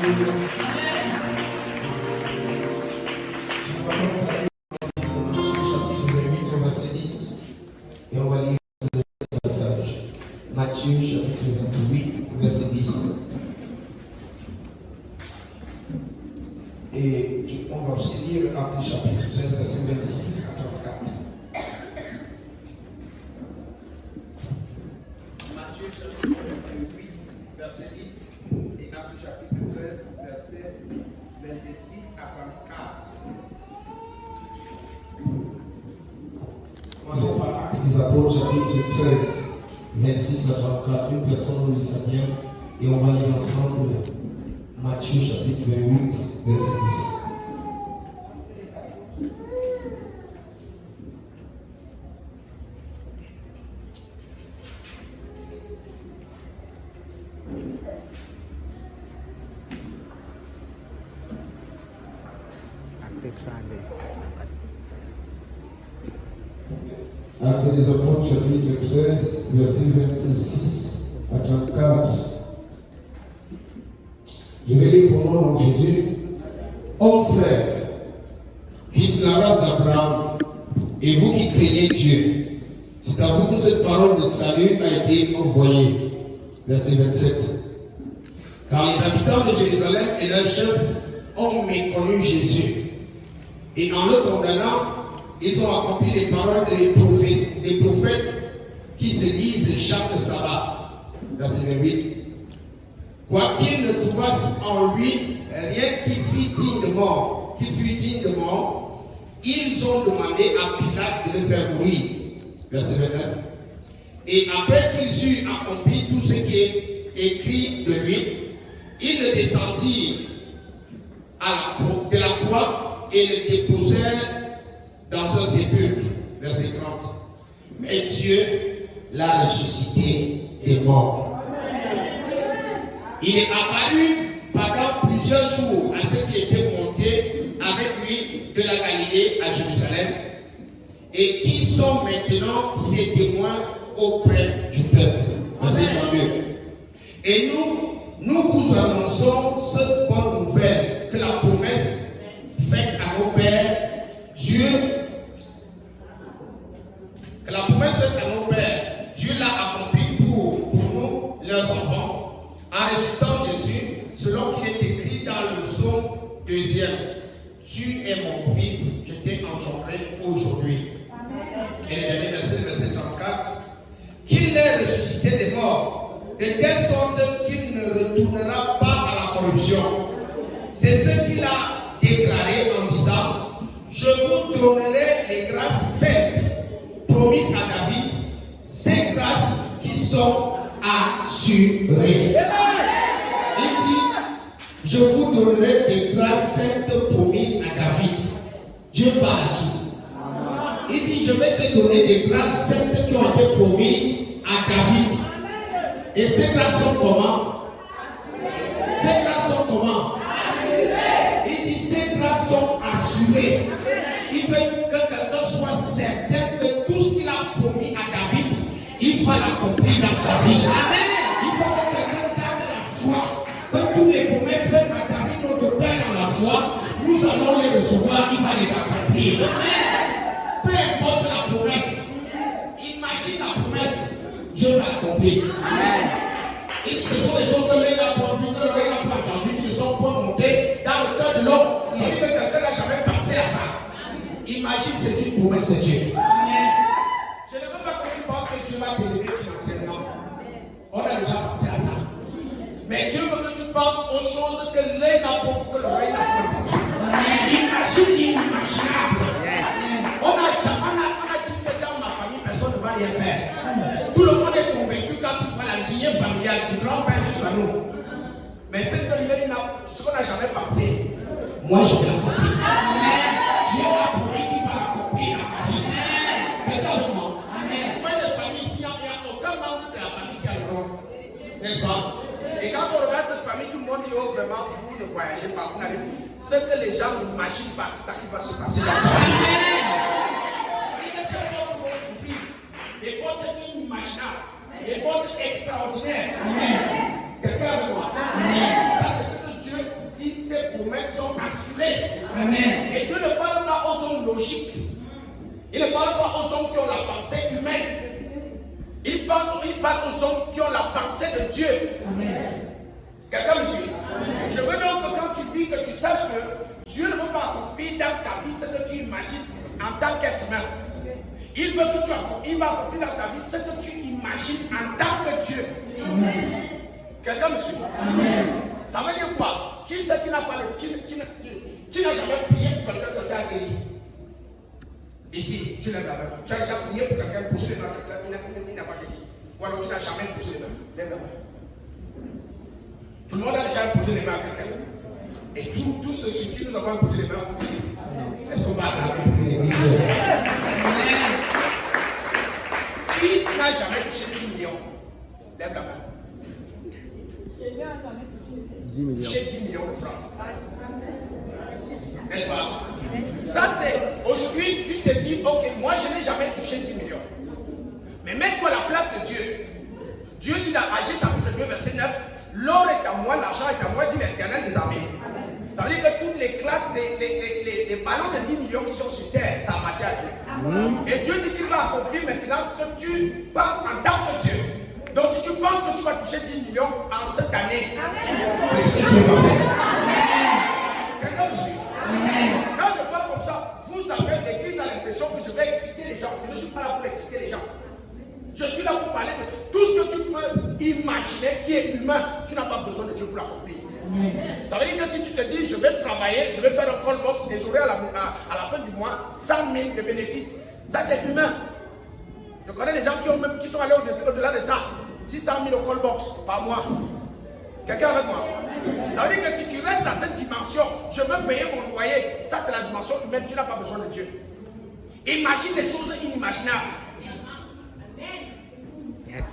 Et on va lire ce passage. Matthieu chapitre 28, verset 10. Et on va aussi lire Actes chapitre 13, verset 26 à 34. Matthieu chapitre 28, verset 10 et Actes chapitre 13, verset 26 à 34. Commençons par Actes des Apôtres, chapitre 13, 26 à 34. Une personne nous lit ça bien et on va lire ensemble Matthieu, chapitre 28, verset 10. Actes des Apôtres, chapitre 13, verset 26 à 34. Je vais lire pour mon nom de Jésus. Hommes frères, fils de la race d'Abraham, et vous qui craignez Dieu, c'est à vous que cette parole de salut a été envoyée. Verset 27. Car les habitants de Jérusalem et leurs chefs ont méconnu Jésus. Et en le condamnant, ils ont accompli les paroles des prophètes qui se lisent chaque sabbat. Verset 28. Quoiqu'ils ne trouvassent en lui rien qui fût digne de mort, ils ont demandé à Pilate de le faire mourir. Verset 29. Et après qu'ils eurent accompli tout ce qui est écrit de lui, ils le descendirent de la croix et le déposèrent dans un sépulcre. Verset 30. Mais Dieu l'a ressuscité des morts. Il est apparu pendant plusieurs jours à ceux qui étaient montés avec lui de la Galilée à Jérusalem et qui sont maintenant ses témoins auprès du peuple. Verset 32. Et nous vous annonçons cette bonne nouvelle que la promesse faite à nos pères, Dieu l'a accompli pour nous, leurs enfants, en ressuscitant Jésus, selon qu'il est écrit dans le psaume 2e. Tu es mon fils, je t'ai engendré aujourd'hui. Et le dernier verset, verset 34. Qu'il est ressuscité des morts, de telle sorte qu'il ne retournera pas à la corruption. C'est ce qu'il a déclaré en disant: je vous donnerai les grâces saintes promises à David, ces grâces qui sont assurées. Il dit: je vous donnerai des grâces saintes promises à David. Dieu parle à qui? Il dit: je vais te donner des grâces saintes qui ont été promises à David. Et ces grâces sont comment? Ces grâces sont comment? Il dit: ces grâces sont assurées. Il veut que quelqu'un soit certain que tout ce qu'il a promis à David, il va l'accomplir dans sa vie. Amen. Il faut que quelqu'un garde la foi. Que tous les promesses faites à David, notre Père dans la foi, nous allons les recevoir, il va les accomplir. Amen. Peu importe la promesse, imagine la promesse, Dieu va l'accomplir. Amen. Et ce sont des choses que l'œil n'a pas vues, que l'oreille n'a pas entendues, qui ne sont pas montées dans le cœur de l'homme. Parce que quelqu'un n'a jamais pensé à ça. Imagine, c'est une promesse de Dieu. Amen. Je ne veux pas que tu penses que Dieu va t'élever financièrement. On a déjà pensé à ça. Mais Dieu veut que tu penses aux choses que l'œil n'a pas vues, que l'oreille n'a pas entendues. Imagine l'inimaginable. On a dit que dans ma famille, personne ne va rien faire. Tout le monde est convaincu quand tu prends la lignée familiale du grand-père jusqu'à nous. Mais ce qu'on n'a jamais pensé, moi je vais l'accomplir. Dieu a promis qu'il va l'accomplir dans ma vie. Regarde-moi. Combien de familles ici, il n'y a aucun membre de la famille qui a le rôle. N'est-ce pas? Et quand on regarde cette famille, tout le monde dit: oh vraiment, vous ne voyagez pas, vous n'allez pas. Ce que les gens n'imaginent pas, c'est ça qui va se passer dans ta vie. Des comptes inimaginables, des comptes extraordinaires. Quelqu'un avec moi. Ça, c'est ce que Dieu Amen. Et Dieu ne parle pas aux hommes logiques. Il ne parle pas aux hommes qui ont la pensée humaine. Il parle aux hommes qui ont la pensée de Dieu. Amen. Quelqu'un me suit? Je veux donc que quand tu vis, que tu saches que Dieu ne veut pas accomplir dans ta vie ce que tu imagines en tant qu'être humain. Il veut que il va accomplir dans ta vie ce que tu imagines en tant que Dieu. Amen. Quelqu'un me suit? Amen. Ça veut dire quoi? Qui c'est qui n'a pas qui n'a jamais prié pour quelqu'un qui a guéri? Ici, tu n'as jamais. Tu as déjà prié pour quelqu'un, poussé les mains, quelqu'un qui n'a pas guéri. Ou alors tu n'as jamais poussé les mains. Lève la main. Tout le monde a déjà posé les mains à quelqu'un. Et tous ceux qui nous avons posé les mains ont guéri. Est-ce qu'on va aller pour l'église? Qui n'a jamais touché 10 millions? Lève la main. 10 millions. Touché 10 millions de francs. N'est-ce pas? Ça c'est, aujourd'hui tu te dis, ok, moi je n'ai jamais touché 10 millions. Mais mets-toi à la place de Dieu. Dieu dit dans Agé chapitre 2 verset 9, l'or est à moi, l'argent est à moi, dit l'Éternel des armées. Ça veut dire que toutes les classes, les ballons de 10 millions qui sont sur terre, ça appartient à Dieu. Et Dieu dit qu'il va accomplir maintenant ce que tu penses en tant que Dieu. Donc si tu penses que tu vas toucher 10 millions en cette année, c'est ce que Dieu va faire. Quelqu'un me suit? Quand je parle comme ça, vous avez l'église a l'impression que je vais exciter les gens. Je ne suis pas là pour exciter les gens. Je suis là pour parler de tout ce que tu peux imaginer qui est humain. Tu n'as pas besoin de Dieu pour l'accomplir. Ça veut dire que si tu te dis, je vais travailler, je vais faire un call box et j'aurai à la fin du mois 100 000 de bénéfices. Ça, c'est humain. Je connais des gens qui sont allés au-delà de ça. 600 000 au call box par mois. Quelqu'un avec moi? Ça veut dire que si tu restes dans cette dimension, je veux payer mon loyer. Ça, c'est la dimension humaine. Tu n'as pas besoin de Dieu. Imagine des choses inimaginables. Yes.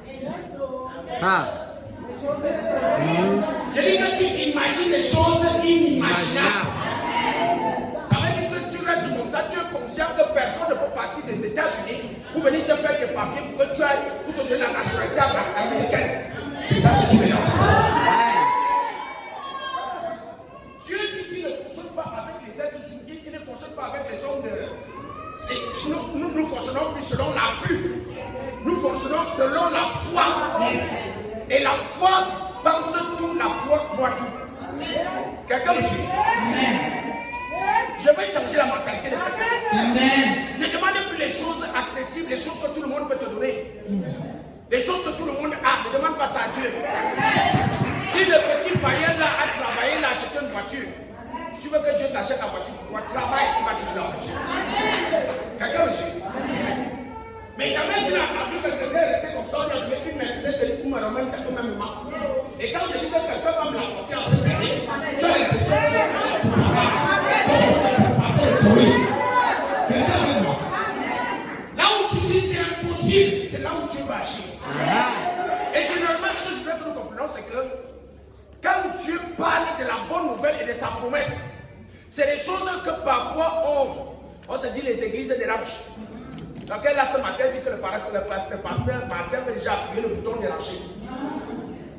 Ah. Je dis que tu imagines des choses inimaginables. Ça veut dire que tu restes comme ça, tu es conscient que personne ne peut partir des États-Unis pour venir te faire des papiers pour que tu ailles pour te donner la nationalité américaine. C'est ça que tu veux entendre. Dieu dit qu'il ne fonctionne pas avec les êtres humains, qu'il ne fonctionne pas avec les hommes de. Nous fonctionnons plus selon la vue. Nous fonctionnons selon la foi. Et la foi pense tout, la foi voit tout. Quelqu'un me suit? Je vais changer la mentalité de quelqu'un. Ne demandez plus les choses accessibles, les choses que tout le monde peut te donner. Les choses que tout le monde a, ne demande pas ça à Dieu. Si le petit païen là a travaillé, il a acheté une voiture, tu veux que Dieu t'achète la voiture pour toi, travaille, il va te donner la voiture. Quelqu'un me suit? Mais jamais tu n'as entendu que quelqu'un est resté comme ça, on a donné une Mercedes et une Puma au même moment. Et quand je dis que quelqu'un va me l'apporter en cette année, tu as l'impression que je vais la pour passer le sourire. Quelqu'un avec moi? Là où tu dis c'est impossible, c'est là où tu vas agir. Et généralement, ce que je voudrais que nous comprenions, c'est que quand Dieu parle de la bonne nouvelle et de sa promesse, c'est des choses que parfois on se dit les églises dérangent. Donc là, ce matin, dit que le pasteur Martin avait déjà appuyé le bouton déranger.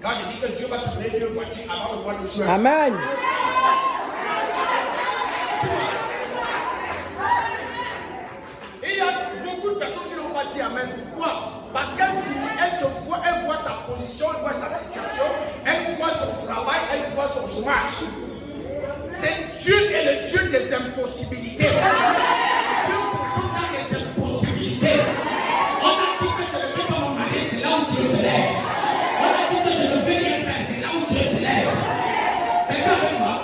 Quand je dis que Dieu va te donner deux voitures avant le mois de juin. Amen. Et il y a beaucoup de personnes qui n'ont pas dit Amen. Pourquoi? Parce qu'elle voit sa position, elle voit sa situation, elle voit son travail, elle voit son chômage. C'est Dieu est le Dieu des impossibilités. Dieu fonctionne dans les impossibilités. On a dit que je ne vais pas m'en aller, c'est là où Dieu se lève. On a dit que je ne vais rien faire, c'est là où Dieu se lève. Quelqu'un avec moi?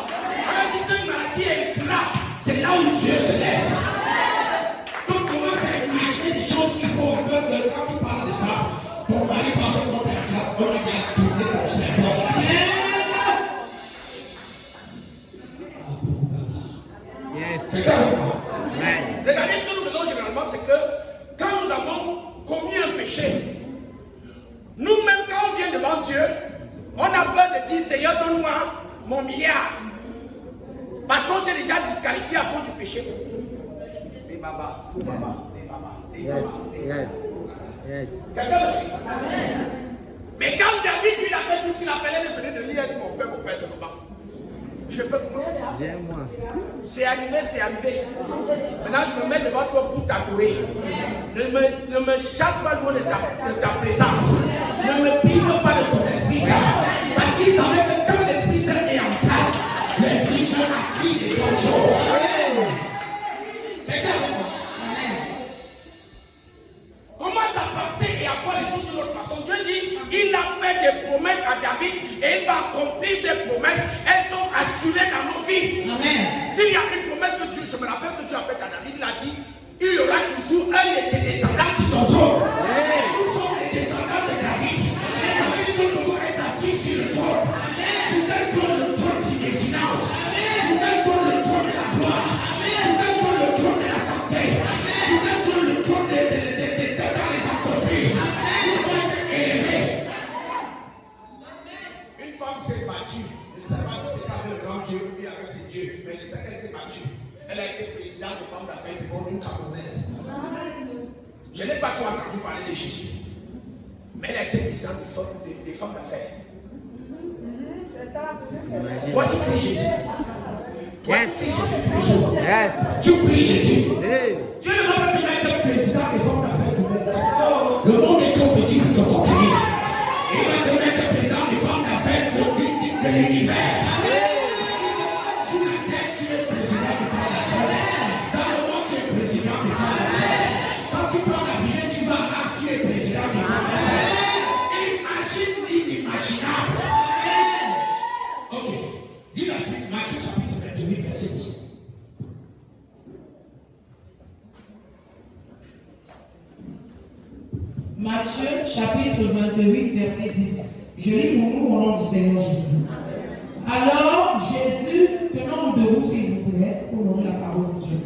On a dit que cette maladie est incurable, c'est là où Dieu se lève. Donc commence à imaginer des choses qu'il faut faire quand tu parles de ça. Ton mari pense qu'on t'a dit, on a dit à tourner ton cerveau. Regardez ce que nous faisons généralement, c'est que quand nous avons commis un péché, nous-mêmes quand on vient devant Dieu, on a peur de dire Seigneur, donne-moi mon milliard. Parce qu'on s'est déjà disqualifié à cause du péché. Les babas, les babas, les babas, les babas. Yes. Quelqu'un me suit? Mais quand David lui a fait tout ce qu'il a fait, il venait de lire avec mon père, c'est comment? Je fais comment? Viens-moi. C'est arrivé, c'est arrivé. Maintenant, je me mets devant toi pour t'adorer. Ne me chasse pas loin de ta présence. Ne me prive pas de ton Esprit Saint. Parce qu'il savait que quand l'Esprit Saint est en place, l'Esprit Saint attire des grandes choses. Commence à penser et à voir les choses d'une autre façon. Dieu dit, il a fait des promesses à David et il va accomplir ces promesses. Elles sont assurées dans nos vies. Amen. S'il y a une promesse que Dieu, je me rappelle que Dieu a faite à David, il a dit, il y aura toujours un de tes descendants sur ton trône. Nous sommes les descendants de David. Et ça veut dire que nous devons être assis sur le trône. Sur quel trône? Le trône sur les finances. Sur quel trône? Le trône de la gloire. Sur quel trône? Le trône de la santé. Sur quel trône? Le trône dans les entreprises. Nous devons être élevés. Une femme s'est battue. Je ne sais pas si c'était avec le grand Dieu ou bien avec ses dieux, mais je sais qu'elle s'est battue. Elle a été présidente de femmes d'affaires du monde, une Camerounaise. Je n'ai pas trop entendu parler de Jésus, mais elle a été présidente des femmes d'affaires. Toi, tu pries Jésus. Toi, tu pries Jésus tous les jours. Tu pries Jésus. Dieu ne va pas te mettre président des femmes d'affaires du monde. Le monde est trop petit pour te contenir. Il va te mettre président des femmes d'affaires de l'univers. Sur la terre, tu es président des femmes d'affaires. Dans le monde, tu es président des femmes d'affaires. Quand tu prends la fusée, tu vas à Mars, tu es président des femmes d'affaires. Imagine l'inimaginable. Ok. Dis la suite, Matthieu chapitre 28, verset 10. Matthieu chapitre 28, verset 10. Je lis pour nous au nom du Seigneur Jésus. Alors Jésus, tenons-nous debout s'il vous plaît, pour donner la parole de Dieu.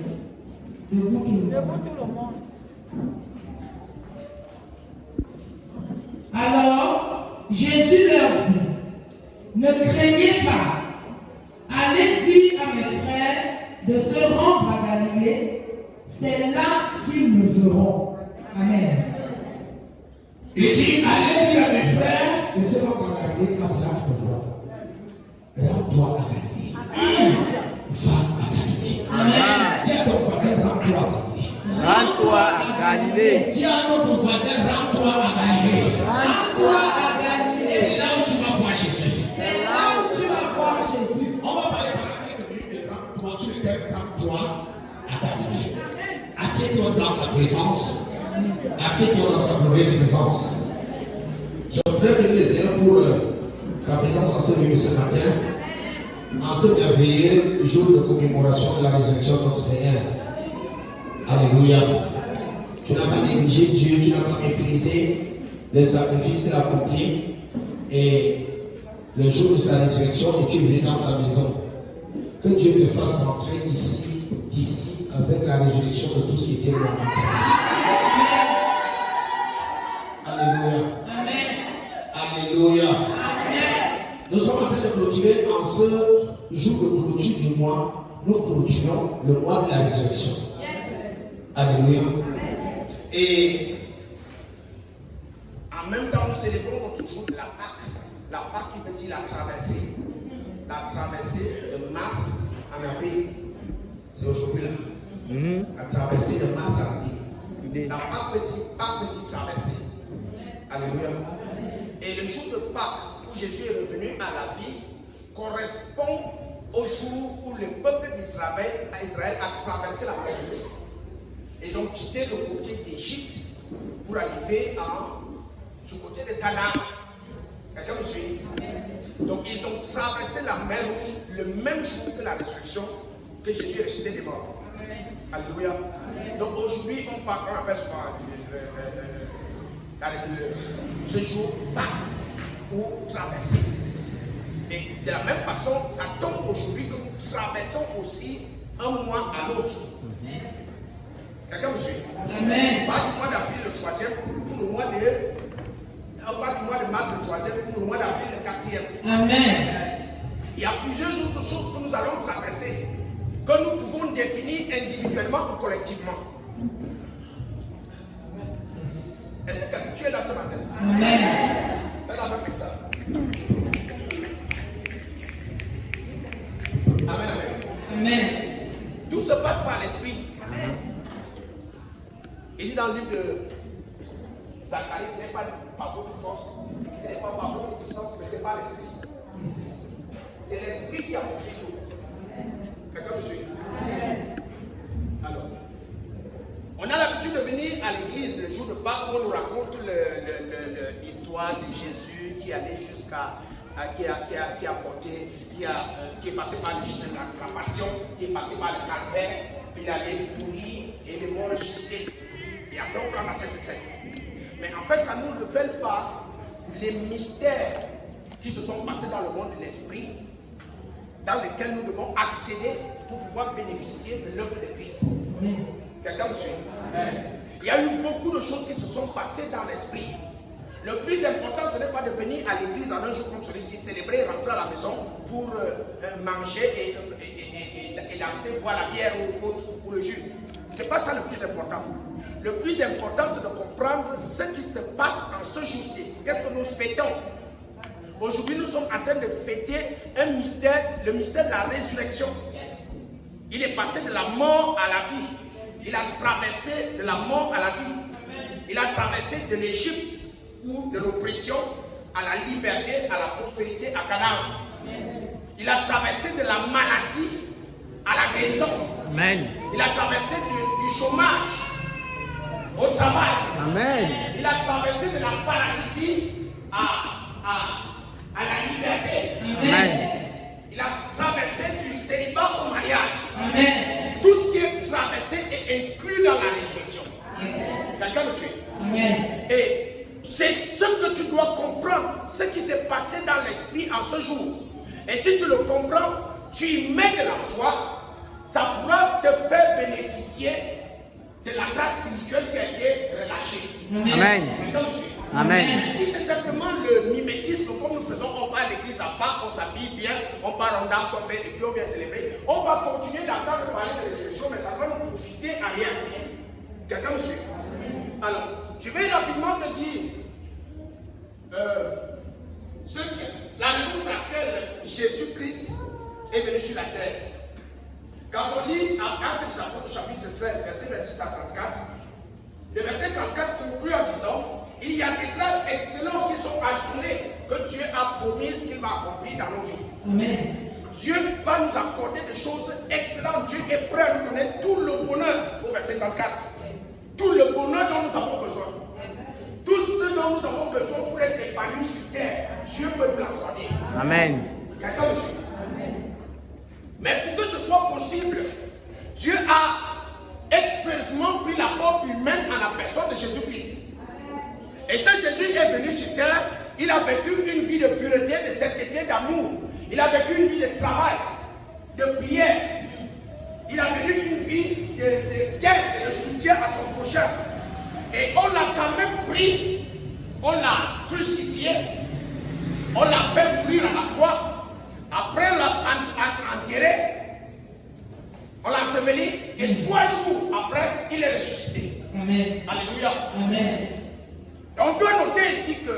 Debout tout le monde. Alors Jésus leur dit, ne craignez pas, allez dire à mes frères de se rendre à Galilée, c'est là qu'ils me verront. Amen. Il dit, allez dire à mes frères de se rendre à Galilée, car c'est là qu'ils me verront. Rends-toi à Galilée. Va à Galilée. Amen. Tiens à ton voisin, rends-toi à Galilée. Rends-toi à Galilée. Tiens à notre voisin, rends-toi à Galilée. Rends-toi à Galilée. C'est là où tu vas voir Jésus. C'est là où tu vas voir Jésus. On va parler pendant quelques minutes de rends-toi sur le terme, rends-toi à Galilée. Assieds-toi dans sa présence. Assieds-toi dans sa glorieuse présence. Je voudrais bénir le Seigneur pour la présence en ce lieu ce matin, en ce merveilleux jour de commémoration de la résurrection de notre Seigneur. Alléluia. Tu n'as pas négligé Dieu, tu n'as pas méprisé le sacrifice qu'il a accompli. Et le jour de sa résurrection, et tu es venu dans sa maison. Que Dieu te fasse rentrer d'ici, avec la résurrection de tout ce qui était loin de ta vie. Alléluia. Amen. Alléluia. Amen. Nous sommes en train de clôturer en ce jour de clôture du mois. Nous clôturons le mois de la résurrection. Yes. Alléluia. Amen. Et en même temps, nous célébrons toujours la Pâque. La Pâque qui veut dire la traversée. La traversée de mars en avril. C'est aujourd'hui là. La traversée de mars en avril. La Pâque veut dire traversée. Alléluia. Et le jour de Pâques où Jésus est revenu à la vie correspond au jour où le peuple d'Israël a traversé la mer Rouge. Ils ont quitté le côté d'Égypte pour arriver du côté de Canaan. Quelqu'un me suit? Donc ils ont traversé la mer Rouge le même jour que la résurrection, que Jésus est ressuscité des morts. Alléluia. Donc aujourd'hui, on appelle souvent ce jour Pâques ou traverser. Et de la même façon, ça tombe aujourd'hui que nous traversons aussi un mois à l'autre. Quelqu'un me suit? Amen. Pas du mois d'avril le 3e pour le mois de. Pas du mois de mars le 3e pour le mois d'avril le 4e. Amen. Il y a plusieurs autres choses que nous allons traverser, que nous pouvons définir individuellement ou collectivement. Est-ce que tu es là ce matin? Amen. Fais la main comme ça. Amen. Tout se passe par l'esprit. Il dit dans le livre de Zacharie, ce n'est pas par votre force, ce n'est pas par votre puissance, mais c'est par l'esprit. Yes. C'est l'esprit qui a compris tout. Quelqu'un me suit? Alors, on a l'habitude de venir à l'église le jour de Pâques où on nous raconte l'histoire de Jésus qui allait jusqu'à qui est passé par la passion, qui est passé par le calvaire, puis il allait mourir et il est mort ressuscité. Et après on prend cette scène. Mais en fait, ça ne nous révèle pas les mystères qui se sont passés dans le monde de l'esprit, dans lesquels nous devons accéder pour pouvoir bénéficier de l'œuvre de Christ. Quelqu'un me suit? Il y a eu beaucoup de choses qui se sont passées dans l'esprit. Le plus important, ce n'est pas de venir à l'église en un jour comme celui-ci, célébrer, rentrer à la maison pour manger et danser, boire la bière ou le jus. Ce n'est pas ça le plus important. Le plus important, c'est de comprendre ce qui se passe en ce jour-ci. Qu'est-ce que nous fêtons? Aujourd'hui, nous sommes en train de fêter un mystère, le mystère de la résurrection. Il est passé de la mort à la vie. Il a traversé de la mort à la vie. Il a traversé de l'Égypte ou de l'oppression à la liberté, à la prospérité, à Canaan. Il a traversé de la maladie à la guérison. Amen. Il a traversé du chômage au travail. Amen. Il a traversé de la paralysie à la liberté. Amen. Il a traversé du célibat au mariage. Amen. Tout ce qui est traversé est inclus dans la résurrection. Yes. Quelqu'un me suit? Amen. Et c'est ce que tu dois comprendre, ce qui s'est passé dans l'esprit en ce jour. Et si tu le comprends, tu y mets de la foi, ça pourra te faire bénéficier de la grâce spirituelle qui a été relâchée. Amen. Quelqu'un me suit? Amen. Si c'est simplement le mimétisme comme nous faisons, on va à l'église à Pâques, on s'habille bien, on part en danse, on fait et puis on vient célébrer, on va continuer d'entendre parler de résurrection, mais ça va nous profiter à rien. Quelqu'un me suit? Alors, je vais rapidement te dire la raison pour laquelle Jésus-Christ est venu sur la terre. Quand on lit Actes des Apôtres chapitre 13, verset 26 à 34, le verset 34 conclut en disant: il y a des grâces excellentes qui sont assurées que Dieu a promis qu'il va accomplir dans nos vies. Amen. Dieu va nous accorder des choses excellentes. Dieu est prêt à nous donner tout le bonheur, au verset 34. Tout le bonheur dont nous avons besoin. Tout ce dont nous avons besoin pour être épanouis sur terre, Dieu peut nous l'accorder. Amen. Quelqu'un me suit? Mais pour que ce soit possible, Dieu a expressément pris la forme humaine en la personne de Jésus-Christ. Et ce Jésus est venu sur terre, il a vécu une vie de pureté, de sainteté, d'amour. Il a vécu une vie de travail, de prière. Il a vécu une vie de guerre et de soutien à son prochain. Et on l'a quand même pris, on l'a crucifié, on l'a fait mourir à la croix. Après, on l'a enterré, on l'a enseveli, et 3 jours après, il est ressuscité. Amen. Alléluia. Amen. On doit noter ici que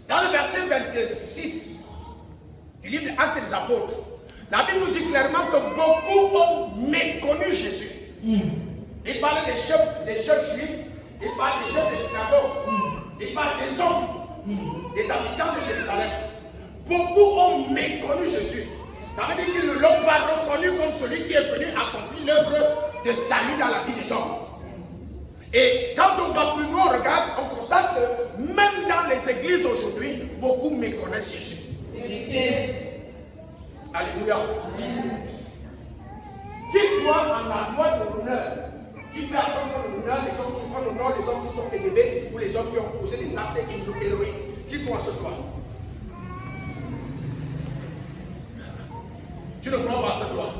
dans le verset 26 du livre des Actes des Apôtres, la Bible nous dit clairement que beaucoup ont méconnu Jésus. Il parlait des chefs juifs, il parle des chefs des synagogues, il parle des hommes, des habitants de Jérusalem. Beaucoup ont méconnu Jésus. Ça veut dire qu'ils ne l'ont pas reconnu comme celui qui est venu accomplir l'œuvre de salut dans la vie des hommes. Et quand on va plus loin, on regarde, on constate que même dans les églises aujourd'hui, beaucoup méconnaissent Jésus. Alléluia. Qui croit en la loi de l'honneur? Qui fait attendre l'honneur, les hommes qui prennent l'honneur, les hommes qui sont élevés ou les hommes qui ont posé des actes héroïques? Qui croit en ce droit? Tu ne crois pas à ce droit?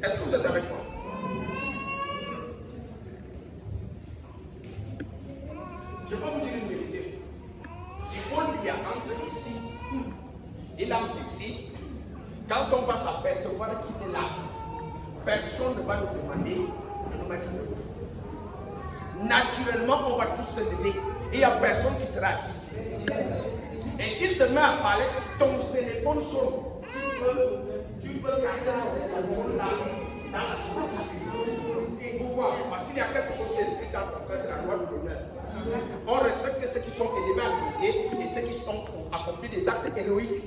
Est-ce que vous êtes avec moi? Je vais vous dire une vérité. Si Paul lui a entré ici, il entre ici, quand on va s'apercevoir qu'il est là, personne ne va nous demander de nous mettre debout. Naturellement, on va tous se lever et il n'y a personne qui sera assis ici. Et s'il se met à parler, ton téléphone sonne. peux casser le téléphone là, dans la semaine. Pourquoi? Parce qu'il y a quelque chose qui est écrit dans ton cœur, c'est la loi de l'honneur. On respecte ceux qui sont élevés à l'autorité et ceux qui ont accompli des actes héroïques.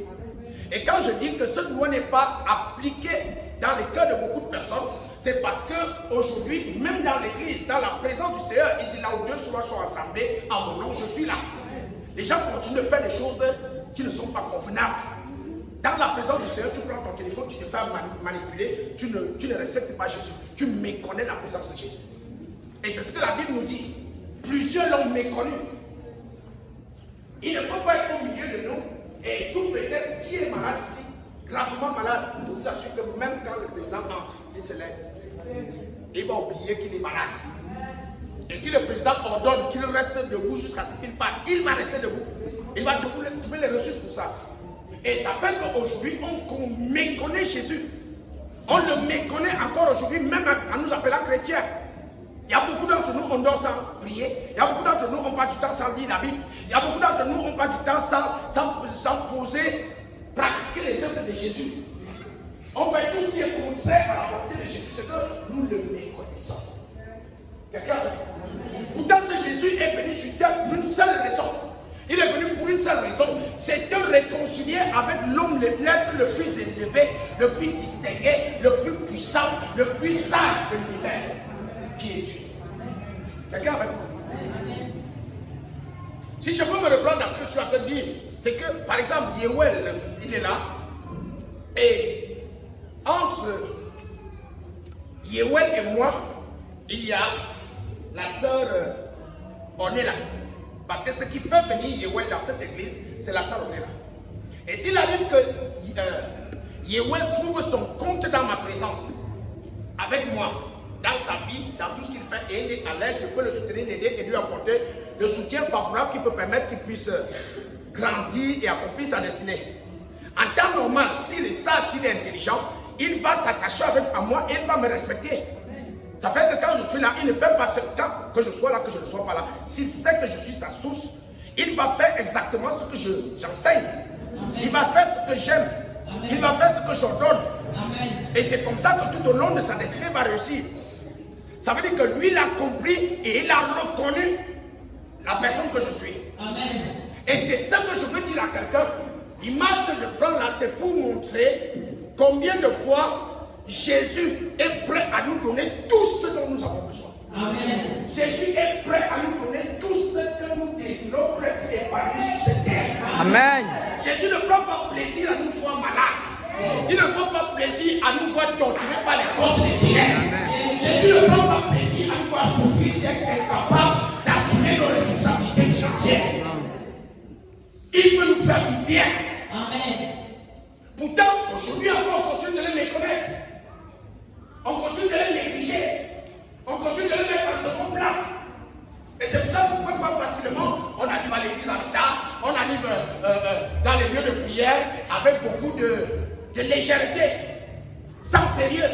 Et quand je dis que cette loi n'est pas appliquée dans les cœurs de beaucoup de personnes, c'est parce qu'aujourd'hui, même dans l'église, dans la présence du Seigneur, il dit là où deux sont assemblés, en mon nom, je suis là. Les gens continuent de faire des choses qui ne sont pas convenables. Dans la présence du Seigneur, tu prends ton téléphone, tu te fais manipuler, tu ne respectes pas Jésus. Tu méconnais la présence de Jésus. Et c'est ce que la Bible nous dit. Plusieurs l'ont méconnu. Il ne peut pas être au milieu de nous et sous prétexte qui est malade ici, gravement malade. Je vous assure que même quand le président entre, il se lève. Il va oublier qu'il est malade. Et si le président ordonne qu'il reste debout jusqu'à ce qu'il parte, il va rester debout. Il va trouver les ressources pour ça. Et ça fait qu'aujourd'hui, on méconnaît Jésus. On le méconnaît encore aujourd'hui, même en nous appelant chrétiens. Il y a beaucoup d'entre nous, on dort sans prier. Il y a beaucoup d'entre nous, on passe du temps sans lire la Bible. Il y a beaucoup d'entre nous, on passe du temps sans poser, pratiquer les œuvres de Jésus. On fait tout ce qui est contraire à la volonté de Jésus. C'est que nous le méconnaissons. Quelqu'un? Pourtant, ce Jésus est venu sur terre pour une seule raison. Il est venu pour une seule raison, c'est de réconcilier avec l'homme, l'être le plus élevé, le plus distingué, le plus puissant, le plus sage de l'univers, qui est Dieu. Quelqu'un avec moi? Si je peux me reprendre à ce que je suis en train de dire, c'est que, par exemple, Yewel, il est là, et entre Yewel et moi, il y a la sœur Onela. Parce que ce qui fait venir Yewel dans cette église, c'est la sœur Onela. Et s'il arrive que Yewel trouve son compte dans ma présence, avec moi, dans sa vie, dans tout ce qu'il fait, et il est à l'aise, je peux le soutenir, l'aider et lui apporter le soutien favorable qui peut permettre qu'il puisse grandir et accomplir sa destinée. En temps normal, s'il est sage, s'il est intelligent, il va s'attacher à moi et il va me respecter. Ça fait que quand je suis là, il ne fait pas ce temps que je sois là, que je ne sois pas là. S'il sait que je suis sa source, il va faire exactement ce que j'enseigne. Il va faire ce que j'aime. Il va faire ce que j'ordonne. Et c'est comme ça que tout au long de sa destinée va réussir. Ça veut dire que lui, il a compris et il a reconnu la personne que je suis. Amen. Et c'est ça que je veux dire à quelqu'un. L'image que je prends là, c'est pour montrer combien de fois Jésus est prêt à nous donner tout ce dont nous avons besoin. Amen. Jésus est prêt à nous donner tout ce que nous désirons pour être épargnés sur cette terre. Amen. Jésus ne prend pas plaisir à nous voir malades. Il ne prend pas plaisir à nous voir torturés par les forces des ténèbres. Jésus ne prend pas plaisir à nous voir souffrir d'être incapable d'assumer nos responsabilités financières. Il veut nous faire du bien. Amen. Pourtant, aujourd'hui encore, on continue de les méconnaître. On continue de les négliger. On continue de les mettre dans ce second plan. Et c'est pour ça que vous pouvez voir facilement, on arrive à l'église en retard, on arrive dans les lieux de prière avec beaucoup de légèreté, sans sérieux.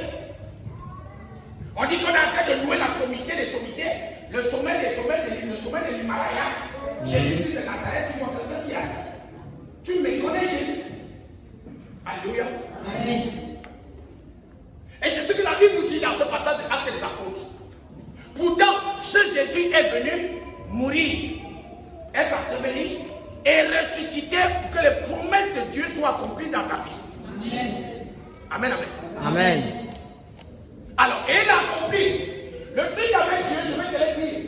On dit qu'on est en train de louer la sommité des sommités, le sommet des sommets, le sommet de l'Himalaya. Jésus de Nazareth, tu vois quelqu'un qui a ça. Tu me connais Jésus. Alléluia. Amen. Et c'est ce que la Bible nous dit dans ce passage de Actes des Apôtres. Pourtant, ce Jésus est venu mourir, être enseveli et ressusciter pour que les promesses de Dieu soient accomplies dans ta vie. Amen. Amen, amen. Amen. Alors, il a accompli. Le truc avec Dieu, je vais te le dire.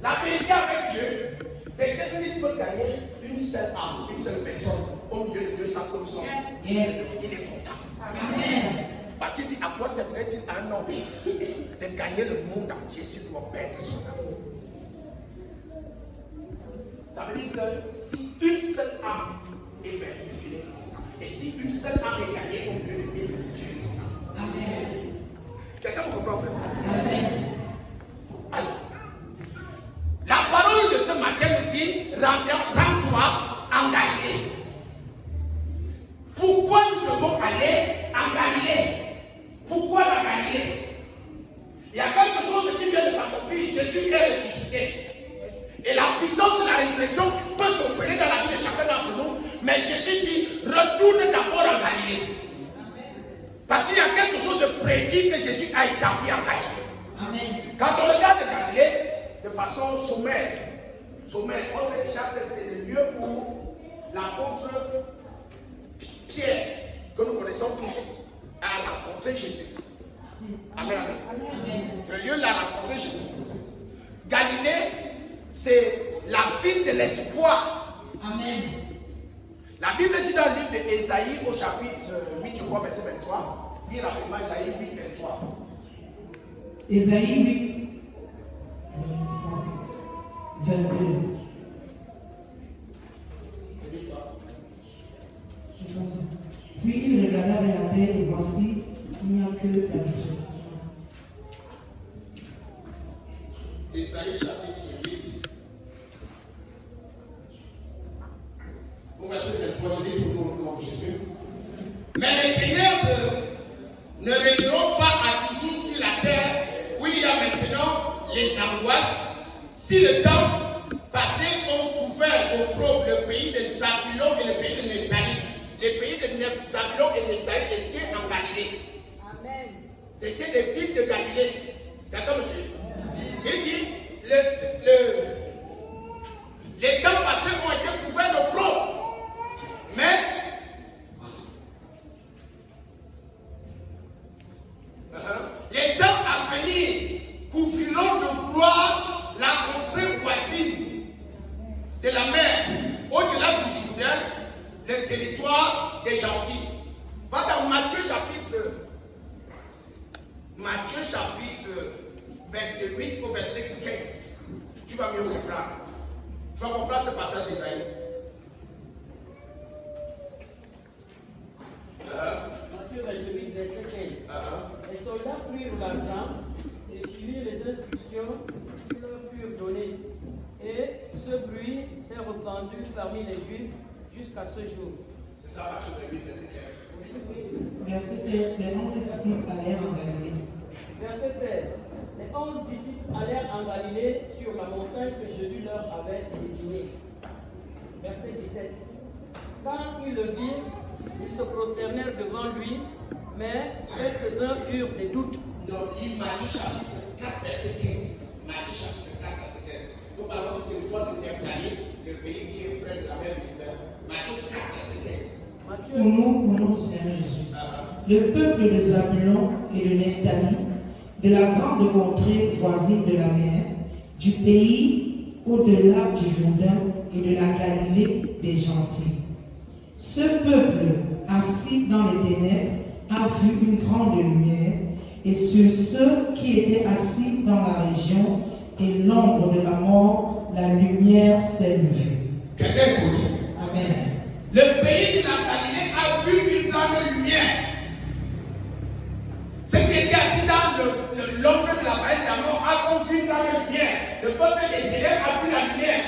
La vérité avec Dieu, c'est que s'il peut gagner une seule âme, une seule personne, au milieu de 200 comme ça, il est content. Amen. Parce qu'il dit, à quoi servirait-il à un homme de gagner le monde entier s'il doit perdre son âme? Ça veut dire que si une seule âme est perdue, Dieu est content. Et si une seule âme est gagnée au milieu de 1000, Dieu est content. Amen. Quelqu'un me comprend? Amen. Alors, la parole de ce matin nous dit, rends-toi en Galilée. Pourquoi nous devons aller en Galilée? Pourquoi la Galilée? Il y a quelque chose qui vient de s'accomplir. Jésus est ressuscité. Et la puissance de la résurrection peut s'opérer dans la vie de chacun d'entre nous. Mais Jésus dit, retourne d'abord en Galilée. Parce qu'il y a quelque chose de précis que Jésus a établi en Galilée. Amen. Quand on regarde Galilée de façon sommaire, on sait déjà que c'est le lieu où l'apôtre Pierre, que nous connaissons tous, a rencontré Jésus. Amen. Amen. Le lieu où il a rencontré Jésus. Galilée, c'est la ville de l'espoir. Amen. La Bible dit dans le livre d'Ésaïe au chapitre 8, je crois, verset 23. Lis rapidement Ésaïe 8, 23. Ésaïe 8, 22. Je pense. Puis il regarda vers la terre et voici, il n'y a que la détresse. Ésaïe chapitre 8. Au verset 23, je dis pour nous au nom de Jésus. Mais les ténèbres ne régneront pas à toujours sur la terre où il y a maintenant les angoisses. Si le temps passé on couvert au propre le pays de Zabulon et le pays de Nephtali. Les pays de Zabulon et Nephtali étaient en Galilée. Amen. C'était des villes de Galilée. D'accord, monsieur? Il dit, les temps passés ont été couverts de propre. Mais, les temps à venir couvriront de gloire la contrée voisine de la mer, au-delà du Jourdain, le territoire des gentils. Va dans Matthieu chapitre 28 au verset 15. Tu vas mieux comprendre. Tu vas comprendre ce passage d'Ésaïe. Matthieu 28, verset 15. Les soldats prirent l'argent et suivirent les instructions qui leur furent données. Et ce bruit s'est répandu parmi les Juifs jusqu'à ce jour. C'est ça, Matthieu 28, verset 15. Verset 16, les 11 disciples allèrent en Galilée. Verset 16. Les 11 disciples allèrent en Galilée sur la montagne que Jésus leur avait désignée. Verset 17. Quand ils le virent, ils se prosternèrent devant lui, mais quelques-uns eurent des doutes. Donc, il Matthieu chapitre 4, verset 15. Matthieu chapitre 4, verset 15. Nous parlons du territoire de Nephtali, le pays qui est près de la mer du Jourdain. Matthieu 4, verset 15. Pour nous, au nom du Seigneur Jésus. Le peuple de Zabulon et de Nephtali, de la grande contrée voisine de la mer, du pays au-delà du Jourdain et de la Galilée des gentils. Ce peuple, assis dans les ténèbres, a vu une grande lumière, et sur ceux qui étaient assis dans la région et l'ombre de la mort, la lumière s'est levée. Quelqu'un écoute. Amen. Le pays de la Galilée a vu une grande lumière. Ceux qui étaient assis dans l'ombre de la vallée de la mort ont vu une grande lumière. Le peuple des ténèbres a vu la lumière.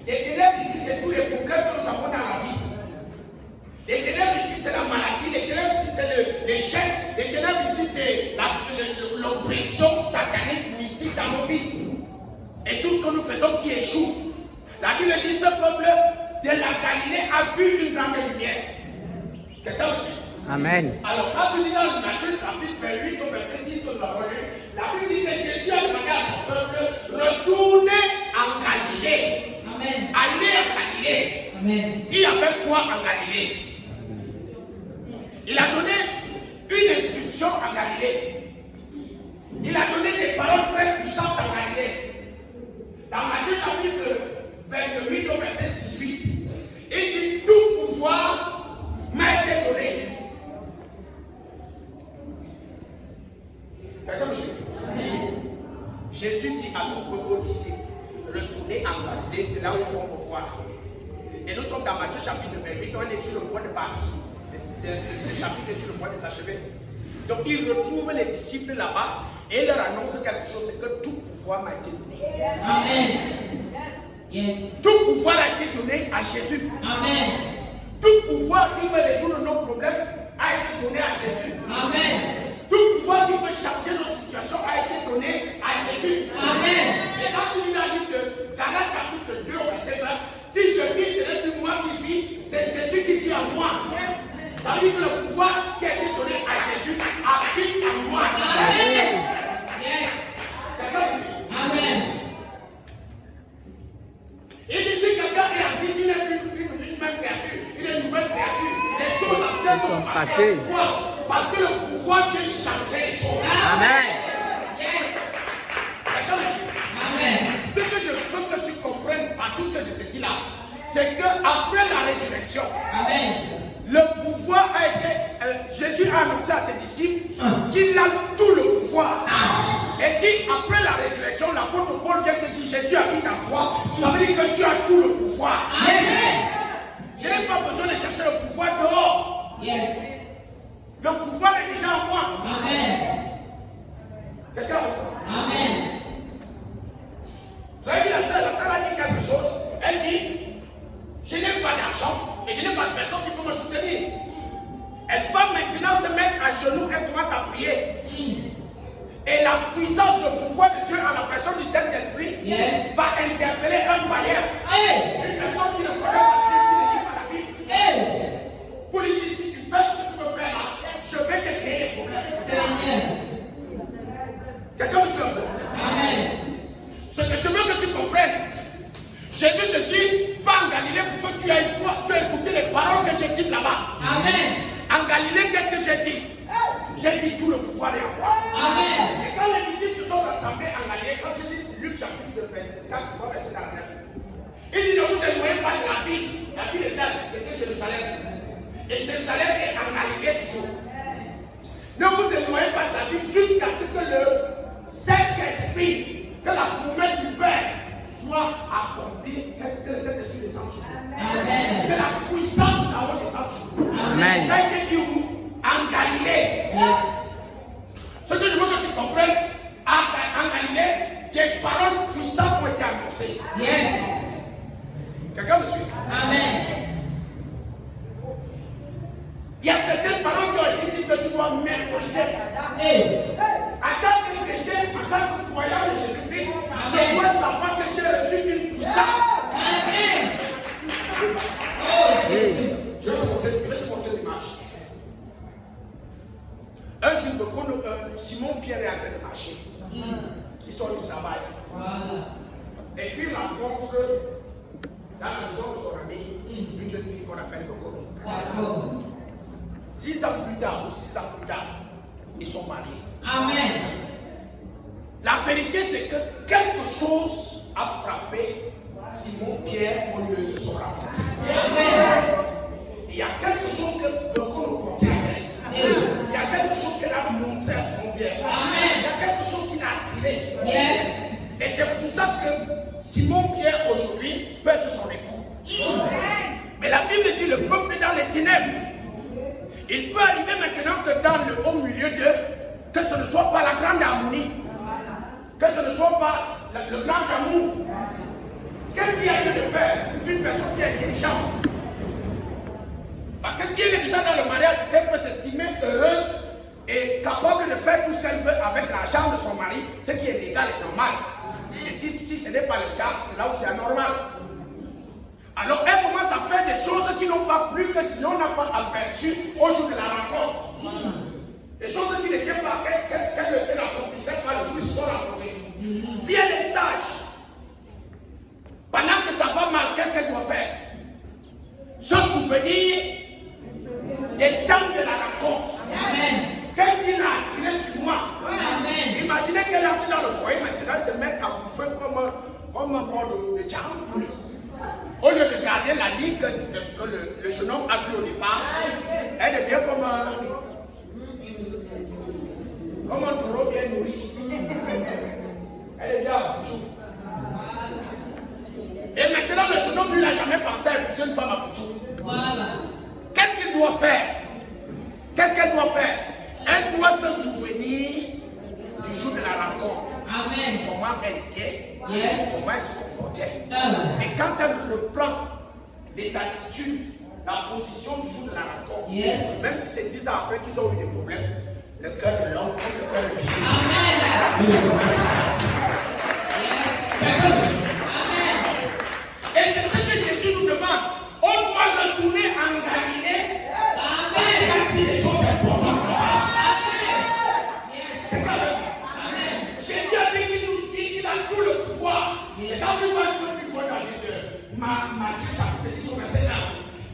Les ténèbres ici, c'est tous les problèmes que nous avons dans la vie. Les ténèbres ici, c'est la maladie. Les ténèbres ici, c'est l'échec. Les ténèbres ici, c'est l'oppression satanique, mystique dans nos vies. Et tout ce que nous faisons qui échoue. La Bible dit ce peuple de la Galilée a vu une grande lumière. Quelqu'un aussi? Amen. Alors, quand tu dis dans le Matthieu chapitre 28 au verset 10 que nous avons lu, la Bible dit que Jésus a demandé à son peuple, retournez en Galilée. Amen. Allez en Galilée. Amen. Il a fait quoi en Galilée? Il a donné une instruction en Galilée. Il a donné des paroles très puissantes en Galilée. Dans Matthieu chapitre 28 au verset 18, il dit tout pouvoir m'a été donné. D'accord, monsieur? Jésus dit à son peuple disciples, retournez en Galilée, c'est là où ils vont me voir. Et nous sommes dans Matthieu chapitre 28, on est sur le point de partir. Le chapitre est sur le point de s'achever. Donc il retrouve les disciples là-bas et leur annonce quelque chose, c'est que tout pouvoir m'a été donné. Amen. Yes. Tout pouvoir a été donné à Jésus. Amen. Tout pouvoir qui peut résoudre nos problèmes a été donné à Jésus. Amen. Tout pouvoir qui peut changer nos situations a été donné à Jésus. Amen. Et quand tu lis la livre de Galates chapitre 2 au verset 20, si je vis, ce n'est plus moi qui vis, c'est Jésus qui vit en moi. Ça veut dire que le pouvoir qui a été donné à Jésus a sont passés. Parce que le pouvoir vient changer les choses. Amen. Amen. Ce que je veux que tu comprennes à tout ce que je te dis là, c'est qu'après la résurrection, Amen. le pouvoir a été. Jésus a annoncé à ses disciples qu'il a tout le pouvoir. Et si après la résurrection, l'apôtre Paul vient te dire Jésus habite en toi, ça veut dire que tu as tout le pouvoir. Amen. Je n'ai pas besoin de chercher le pouvoir dehors. Yes. Le pouvoir est déjà en moi. Amen. Quelqu'un? Amen. Vous avez vu la sœur a dit quelque chose. Elle dit, je n'ai pas d'argent et je n'ai pas de personne qui peut me soutenir. Elle va maintenant se mettre à genoux et commence à prier. Et la puissance, le pouvoir de Dieu en la personne du Saint-Esprit va interpeller un bailleur. Une personne qui ne connaît pas Dieu, qui ne lit pas la Bible. Pour lui dire, si tu fais ce que tu veux faire là, je vais te créer des problèmes. Quelqu'un me suit? Amen. Ce que je veux que tu comprennes, Jésus te dit, va en Galilée pour que tu aies foi, tu as écouté les paroles que j'ai dites là-bas. Amen. En Galilée, qu'est-ce que j'ai dit? J'ai dit tout le pouvoir est en moi. Amen. Et quand les disciples sont rassemblés en Galilée, quand tu lis Luc chapitre 24, verset 49, il dit ne vous éloignez pas de la ville. La ville c'était Jérusalem. Et Jérusalem est en Galilée toujours. Ne vous éloignez pas de la ville jusqu'à ce que le Saint-Esprit, que la promesse du Père soit accomplie, que le Saint-Esprit descende sur vous. Amen. Que la puissance d'Aaron descende sur vous. Amen. Ça a été dit où? En Galilée. Ce que je veux que tu comprennes, en Galilée, des paroles puissantes ont été annoncées. Quelqu'un me suit? Amen. Il y a certaines paroles qui ont été dites que tu dois mémoriser. En tant que chrétien, en tant que croyant de Jésus-Christ, je dois savoir que j'ai reçu une puissance. Amen. Je vais te montrer des marches. Un jour, Simon Pierre est en train de marcher. Il sort du travail. Et puis il rencontre dans la maison de son ami une jeune fille qu'on appelle Logoro. 10 ans plus tard ou 6 ans plus tard, ils sont mariés. Amen. La vérité, c'est que quelque chose a frappé Simon Pierre au lieu de se sont rencontrés. Amen. Il y a quelque chose que Logoro contient. Il y a quelque chose qu'elle a montré à Simon Pierre. Amen. Il y a quelque chose qui l'a attiré. Yes. Et c'est pour ça que Simon Pierre aujourd'hui peut être son époux. Mais la Bible dit le peuple est dans les ténèbres. Il peut arriver maintenant que dans le haut milieu d'eux, que ce ne soit pas la grande harmonie, que ce ne soit pas le grand amour. Qu'est-ce qu'il y a lieu de faire une personne qui est intelligente? Parce que si elle est déjà dans le mariage, elle peut s'estimer heureuse et capable de faire tout ce qu'elle veut avec l'argent de son mari, ce qui est légal et normal. Et si ce n'est pas le cas, c'est là où c'est anormal. Alors elle commence à faire des choses qui n'ont pas plu, que sinon on n'a pas aperçu au jour de la rencontre. Des choses qui n'étaient pas, qu'elle n'accomplissait pas le jour où ils se sont rencontrés. Si elle est sage, pendant que ça va mal, qu'est-ce qu'elle doit faire? Se souvenir des temps de la rencontre. Qu'est-ce qu'il a attiré sur moi? Amen. Imaginez qu'elle est entrée dans le foyer, maintenant se mettre à bouffer comme un bord de charme. Au lieu de garder la ligne que le jeune homme a vu au départ, elle devient comme un taureau bien nourri. Elle devient un bouchon. Et maintenant, le jeune homme, lui, n'a jamais pensé à épouser une femme à bouchon. Voilà. Qu'est-ce qu'il doit faire? Qu'est-ce qu'elle doit faire? Elle doit se souvenir du jour de la rencontre. Amen. Comment elle était, comment elle se comportait. Et quand elle reprend les attitudes, la position du jour de la rencontre, même si c'est 10 ans après qu'ils ont eu des problèmes, le cœur de l'homme et le cœur de Jésus. Amen. Et c'est ce que Jésus nous demande. On doit retourner en Galilée. Amen. Quand il y a des choses importantes. Jésus a dit qu'il a tout le pouvoir. Et quand tu vois un peu plus loin dans Matthieu chapitre 10 verset 1,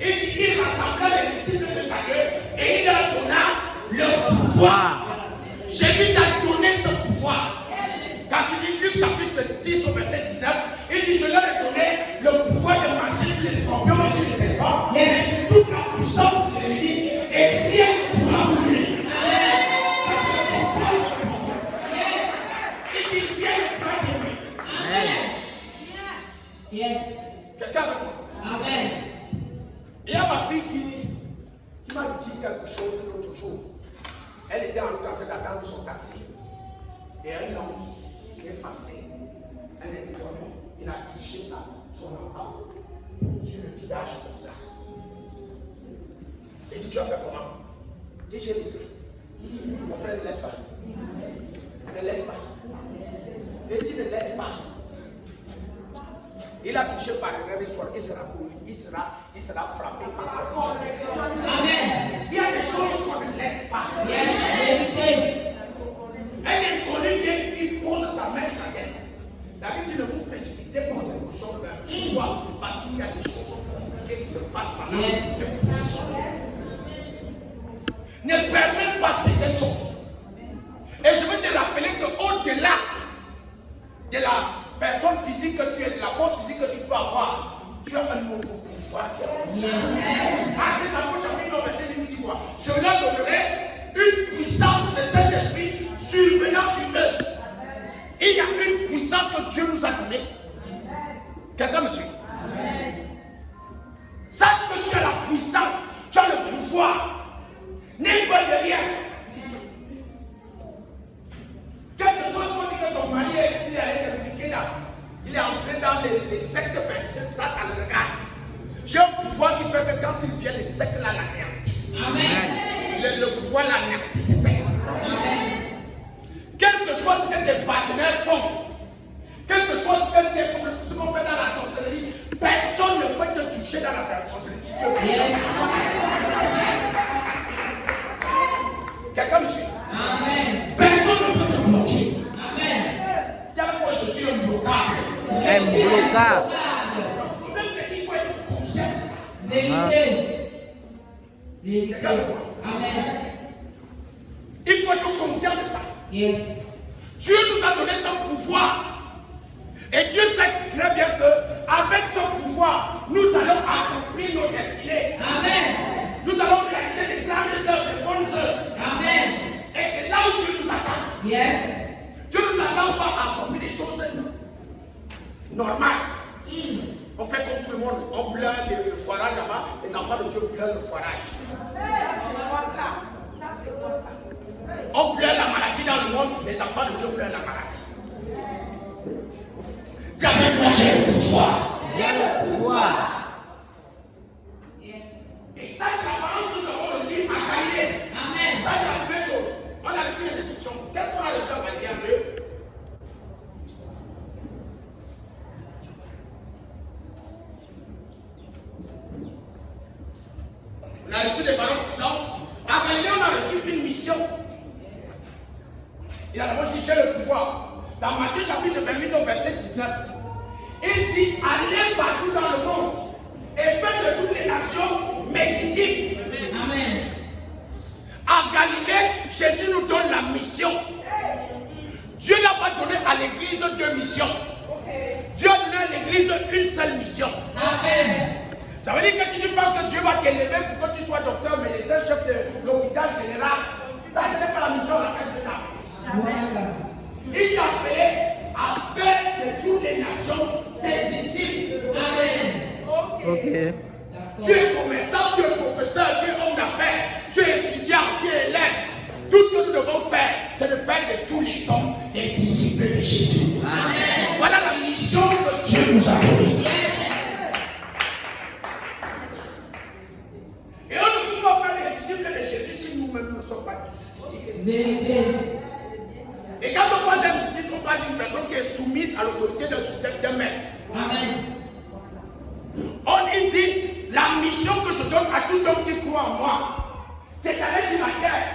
il dit qu'il rassembla les disciples de Samuel pouvoir. Jésus t'a donné ce pouvoir. Quand tu lis Luc chapitre 10 au verset 19, il dit, je leur ai donné le pouvoir de marcher sur les scorpions et sur les serpents, et sur toute la puissance de l'ennemi, et rien ne pourra vous nuire. Il dit, rien ne pourra vous nuire. Yes. Quelqu'un avec moi? Amen. Il y a ma fille qui m'a dit quelque chose l'autre jour. Elle était en train d'attendre son taxi. Et un homme qui est passé, un étoile, il a touché son enfant sur le visage comme ça. Il dit, tu as fait comment? Il dit, j'ai laissé. Mon frère, ne laisse pas. Ne laisse pas. Il dit, ne laisse pas. Il a touché par une histoire, il sera pour lui, il sera frappé par la corde. Amen. Il y a des choses qu'on ne laisse pas. Yes. Un inconnu vient, il pose sa main sur la tête. La Bible dit, ne vous précipitez pas dans cette chose. Pourquoi? Parce qu'il y a des choses compliquées qui se passent par là. Yes. Ne permets pas certaines choses. Et je veux te rappeler qu'au-delà de la personne physique que tu es, de la force physique que tu peux avoir, tu as un autre pouvoir. Actes des Apôtres, chapitre 9, verset 10, dit quoi? Je leur donnerai une puissance de Saint-Esprit survenant sur eux. Il y a une puissance que Dieu nous a donnée. Quelqu'un me suit? Sache que tu as la puissance, tu as le pouvoir. N'aie pas de rien. Quelque chose qu'on dit que ton mari il est allé s'impliquer là. Il est entré dans les sectes perditions, ça le regarde. J'ai un pouvoir qui fait que quand il vient, les sectes là l'anéantissent. Amen. Le pouvoir l'anéantisse, c'est ça. Quel que soit ce que tes partenaires font, quel que soit ce qu'on fait dans la sorcellerie, personne ne peut te toucher dans la sorcellerie. Quelqu'un me suit? Amen. Personne ne peut te bloquer. Amen. Il y a moi, je suis un blocable. Imblocable. Le problème, c'est qu'il faut être conscient de ça. Vérité. Vérité. Quelqu'un me voit? Amen. Il faut être conscient de ça. Yes. Dieu nous a donné son pouvoir. Et Dieu sait très bien qu'avec son pouvoir, nous allons accomplir nos destinées. Amen. Nous allons réaliser des grandes œuvres, des bonnes œuvres. Amen. Et c'est là où Dieu nous attend. Yes. Dieu ne nous attend pas à accomplir des choses normales. On fait comme tout le monde. On pleure le foirage là-bas. Les enfants de Dieu pleurent le foirage. On pleure la maladie dans le monde. Les enfants de Dieu pleurent la maladie. Dis avec moi, j'ai le pouvoir. J'ai le pouvoir. Et ça, c'est la parole que nous avons reçue à Galilée. Amen. Ça, c'est la première chose. On a reçu les instructions. Qu'est-ce qu'on a reçu à Galilée en deux? On a reçu des paroles puissantes. À Galilée, on a reçu une mission. Il a d'abord dit, j'ai le pouvoir. Dans Matthieu chapitre 28, au verset 19, il dit, allez partout dans le monde et faites de toutes les nations mes disciples. Amen. À Galilée, Jésus nous donne la mission. Dieu n'a pas donné à l'église deux missions. Dieu a donné à l'église une seule mission. Amen. Ça veut dire que si tu penses que Dieu va t'élever pour que tu sois docteur, médecin, chef de l'hôpital général, ça ce n'est pas la mission à laquelle Dieu t'a appelé. Voilà. Il t'a appelé à faire de toutes les nations ses disciples. Amen. Ok. Tu es commerçant, tu es professeur, tu es homme d'affaires, tu es étudiant, tu es élève. Tout ce que nous devons faire, c'est de faire de tous les hommes des disciples de Jésus. Amen. Voilà la mission que Dieu nous a donnée. Et on ne peut pas faire les disciples de Jésus si nous-mêmes ne sommes pas tous disciples. Vérité. Et quand on parle d'un disciple, on parle d'une personne qui est soumise à l'autorité d'un maître. Amen. On y dit, la mission que je donne à tout homme qui croit en moi, c'est d'aller sur la terre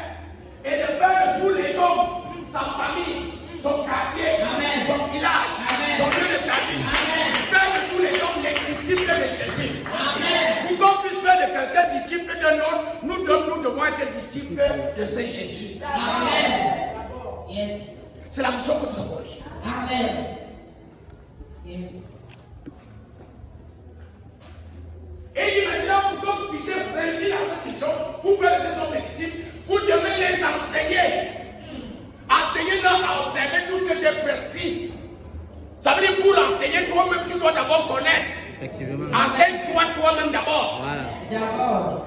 et de faire de tous les hommes, sa famille, son quartier, Amen. son village, Amen. son lieu de service, Amen. faire de tous les hommes les disciples de Jésus. Amen. Pour qu'on puisse es de quelqu'un disciple d'un autre, nous devons être disciples de ce Jésus. Amen. Yes. C'est la mission que nous avons reçue. Amen. Yes. Et il dit maintenant, pour que vous puissiez réussir dans cette mission, vous faites ces hommes des disciples, vous devez les enseigner. Enseignez-leur à observer tout ce que j'ai prescrit. Ça veut dire pour l'enseigner, toi-même, tu dois d'abord connaître. Effectivement. Enseigne-toi toi-même d'abord. Voilà. D'abord.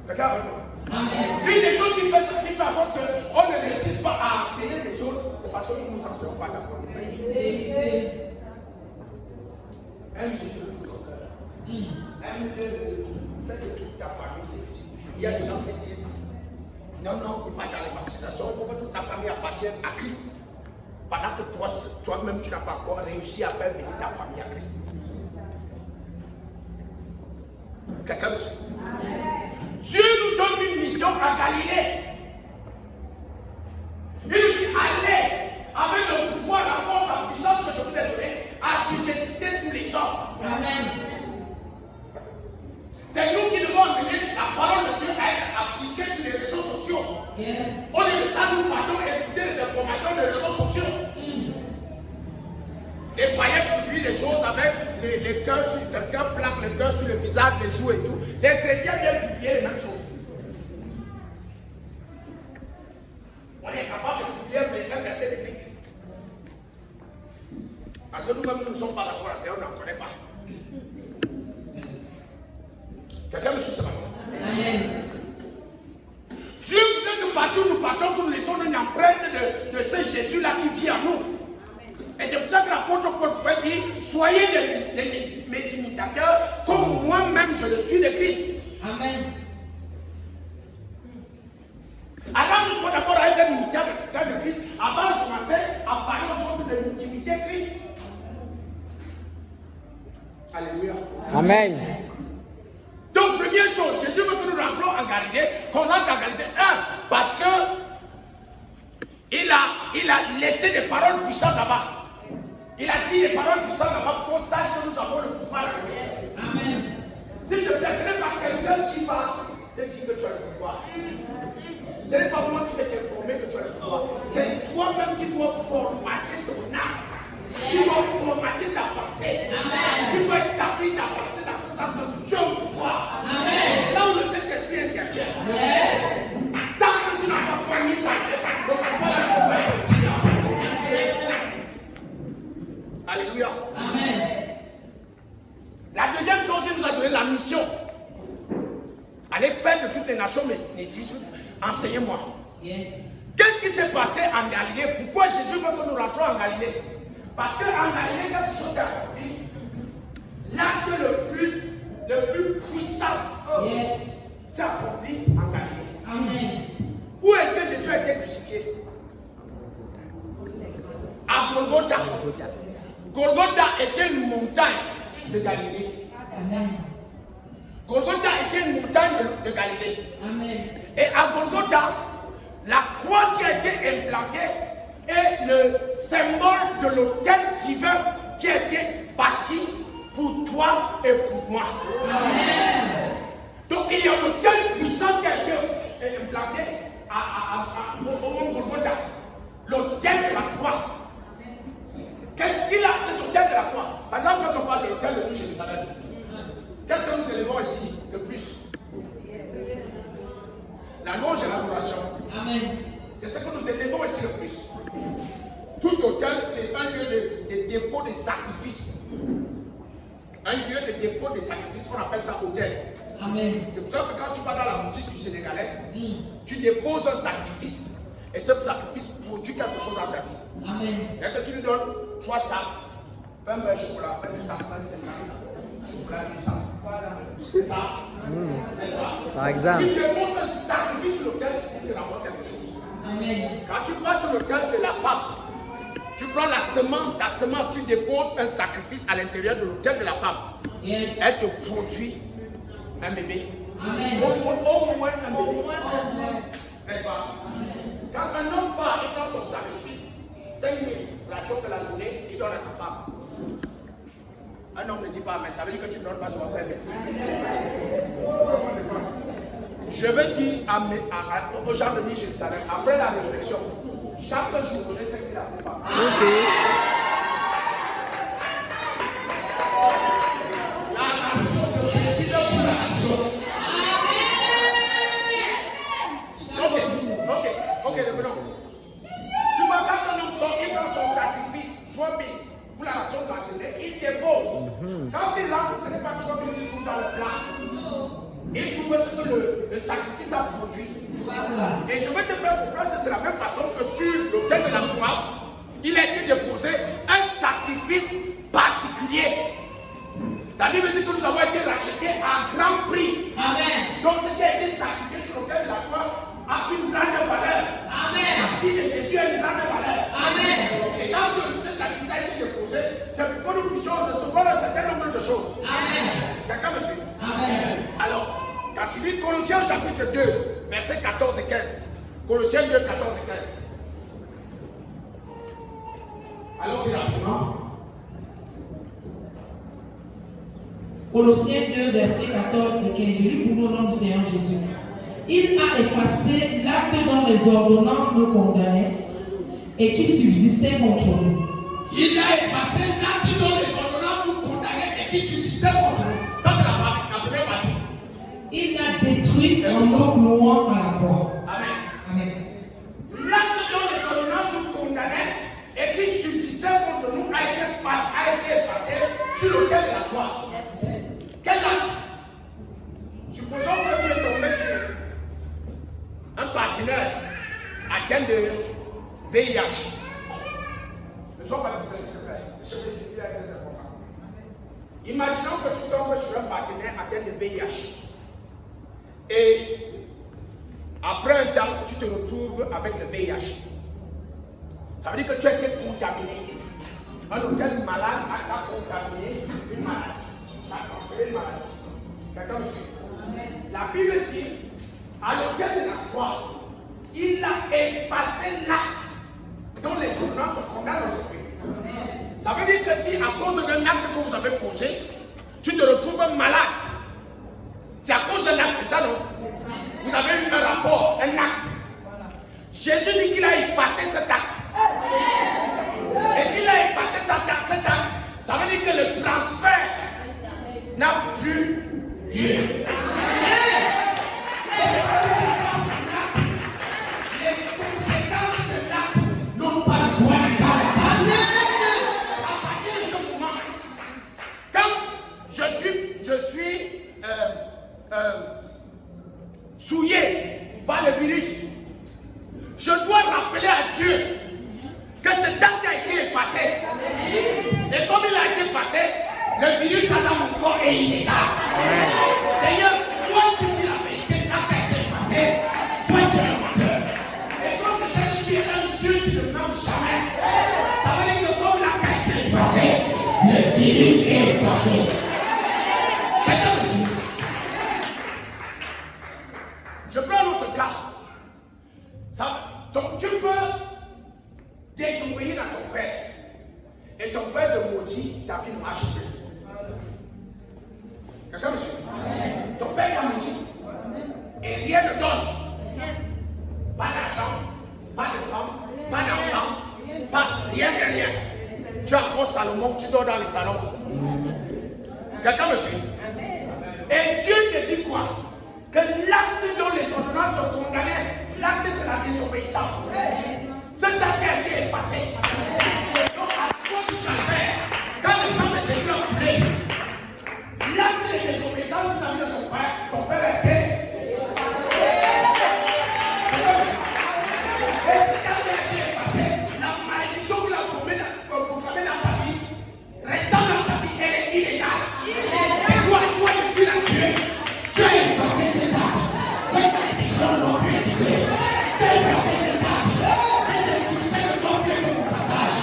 Regarde. Amen. L'une des choses qui fait en sorte qu'on ne réussisse pas à enseigner les autres, c'est parce que nous ne nous enseignons pas d'abord. Aime Jésus de tout ton cœur. Aime-le. Fais de toute ta famille, c'est ici. Il y a des gens qui disent non, pas dans l'évangélisation, il faut que toute ta famille appartienne à Christ. Pendant que toi-même, tu n'as pas encore réussi à faire venir ta famille à Christ. Quelqu'un me suit? Dieu nous donne une mission à Galilée. Il nous dit allez, avec le pouvoir, la force, la puissance que je vous ai donné, assujettissez tous les hommes. Amen. C'est nous qui devons amener la parole de Dieu à être appliquée sur les réseaux sociaux. Yes. On est de ça, nous partons écouter les informations des réseaux sociaux. Les païens publient des choses avec les cœurs sur quelqu'un, plaque les cœurs sur le visage, les joues et tout. Les chrétiens viennent publier les mêmes choses. On est capable de publier un verset biblique. Parce que nous-mêmes, nous ne sommes pas d'accord à ça, on n'en connaît pas. Quelqu'un me suit ce matin? Amen. Dieu voudrait que partout nous partons, que nous laissons une empreinte de ce Jésus-là qui vit en nous. Et c'est pour ça que l'apôtre Paul pouvait dire, soyez mes imitateurs, comme moi-même je le suis de Christ. Amen. Alors il faut d'abord être un imitateur de Christ, avant de commencer à parler aux autres d'imiter Christ. Alléluia. Amen. Donc, première chose, Jésus veut que nous rentrons en Galilée, qu'on entre en Galilée. Parce que il a laissé des paroles puissantes là-bas. Il a dit des paroles puissantes là-bas pour qu'on sache que nous avons le pouvoir. Amen. S'il te plaît, ce n'est pas quelqu'un qui va te dire que tu as le pouvoir. Ce n'est pas moi qui vais t'informer que tu as le pouvoir. C'est toi-même qui dois formater ton âme. Tu dois formater ta pensée. Amen. Tu dois établir ta pensée dans ce sens que tu as le pouvoir. Amen. Là où le Saint-Esprit intervient. Yes. Tant que tu n'as pas connu ça, le pouvoir ne peut pas être utile. Alléluia. Amen. La deuxième chose, il nous a donné la mission. Allez faire de toutes les nations mes disciples. Enseignez-moi. Yes. Qu'est-ce qui s'est passé en Galilée? Pourquoi Jésus veut que nous rentrons en Galilée? Parce qu'en Galilée, quelque chose s'est accompli. L'acte le plus puissant s'est accompli en Galilée. Amen. Où est-ce que Jésus a été crucifié? À Golgotha. Golgotha était une montagne de Galilée. Amen. Golgotha était une montagne de Galilée. Amen. Et à Golgotha, la croix qui a été implantée est le symbole de l'autel divin qui a été bâti pour toi et pour moi. Amen. Donc il y a un autel puissant qui a été implanté au mont Golgotha. L'autel de la croix. Qu'est-ce qu'il a, cet autel de la croix? Par exemple, quand on parle de l'autel de Jérusalem, qu'est-ce que nous élevons ici de plus? La louange et l'adoration. Amen. C'est ce que nous élevons ici le plus. Tout autel, c'est un lieu de dépôt de sacrifice. Un lieu de dépôt de sacrifice, on appelle ça autel. Amen. C'est pour ça que quand tu vas dans la boutique du Sénégalais, tu déposes un sacrifice. Et ce sacrifice produit quelque chose dans ta vie. Amen. Et que tu lui donnes 3 sacs, un beurre chocolat, un sac, un 50, chocolat, du sac. Voilà. C'est ça. Par exemple. Tu déposes un sacrifice sur lequel tu rapportes quelque chose. Amen. Quand tu prends sur le cœur de la femme, tu prends la semence, tu déposes un sacrifice à l'intérieur de l'autel de la femme. Yes. Elle te produit un bébé. Amen. Au moins un bébé. N'est-ce pas? Quand un homme part et prend son sacrifice, 5 000 rations de la journée, il donne à sa femme. Un homme ne dit pas amen. Ça veut dire que tu ne donnes pas son cerveau. Je veux dire aux gens de Jérusalem, après la résurrection, chaque jour, donnez ce qu'il a fait faire. La nation, je précise pour la nation. Ok, revenons. Tu vois, quand un homme sort, il prend son sacrifice, 3 000 pour la nation de la jeunesse, il dépose. Quand il rentre, ce n'est pas 3 000 qu'il trouve dans le plat. Il trouve ce que le sacrifice a produit. Et je vais te faire comprendre que c'est la même façon que sur l'autel de la croix, il a été déposé un sacrifice particulier. La Bible dit que nous avons été rachetés à grand prix. Amen. Donc ce qui a été sacrifié sur l'autel de la croix a une grande valeur. Amen. La vie de Jésus a une grande valeur. Amen. Et quand le sacrifice a été déposé, c'est pour que nous puissions recevoir un certain nombre de choses. Amen. Quelqu'un me suit? Amen. Alors, quand tu lis Colossiens chapitre 2, versets 14 et 15. Colossiens 2, 14 et 15. Allons-y rapidement. Colossiens 2, versets 14 et 15. Je lis pour nous au nom du Seigneur Jésus. Il a effacé l'acte dont les ordonnances nous condamnaient et qui subsistait contre nous. Il a effacé l'acte dont les ordonnances nous condamnaient et qui subsistait contre nous. Ça, c'est la première partie. Il l'a détruit en nous clouant à la croix. Amen. Amen. L'acte dont les ordonnances nous condamnaient et qui subsistait contre nous a été effacé sur l'autel de la croix. Quel acte? Supposons que tu es tombé sur un partenaire atteint de VIH. Ne sois pas distrait, s'il te plaît. Je vais dire très important. Imaginons que tu tombes sur un partenaire atteint de VIH. Et après un temps, tu te retrouves avec le VIH. Ça veut dire que tu as été contaminé. Un hôtel malade a contaminé une maladie. Tu as transféré une maladie. Quelqu'un me suit? La Bible dit, à l'autel de la croix, il a effacé l'acte dont les ordonnances te condamnent aujourd'hui. Ça veut dire que si à cause d'un acte que vous avez posé, tu te retrouves malade, c'est à cause d'un acte, c'est ça non? Vous avez eu un rapport, un acte. Jésus dit qu'il a effacé cet acte. Et s'il a effacé cet acte, ça veut dire que le transfert n'a plus lieu. Les conséquences de l'acte n'ont pas le droit de garder. À partir de ce moment, quand je suis souillé par le virus, je dois rappeler à Dieu que cet acte a été effacé. Et comme il a été effacé, le virus est dans mon corps et il est là. Seigneur, toi tu dis la vérité, l'acte a été effacé, sois Dieu le menteur. Et comme je suis un Dieu qui ne ment jamais, ça veut dire que comme l'acte a été effacé, le virus est effacé. Je prends un autre cas. Donc tu peux désobéir à ton père. Et ton père te maudit, ta vie ne marche plus. Quelqu'un me suit? Ton père t'a maudit. Et rien ne donne. Pas d'argent, pas de femme, pas d'enfant, pas rien. Tu as encore Salomon, tu dors dans les salons. Quelqu'un me suit? Et Dieu te dit quoi? Que l'acte dont les ordonnances te condamnaient, l'acte c'est la désobéissance. Cet acte a été effacé. Donc à quoi tu dois faire? Quand le sang de Jésus a coulé, l'acte de désobéissance vis-à-vis de ton père a été effacé. Et cet acte a été effacé. La malédiction que la proclamée dans ta vie, restant dans ta vie, elle est illégale. C'est toi de dire à Dieu, tu as effacé cet acte. Cette malédiction ne doit plus exister. Tu as effacé cet acte. C'est un succès de ton Dieu de mon partage.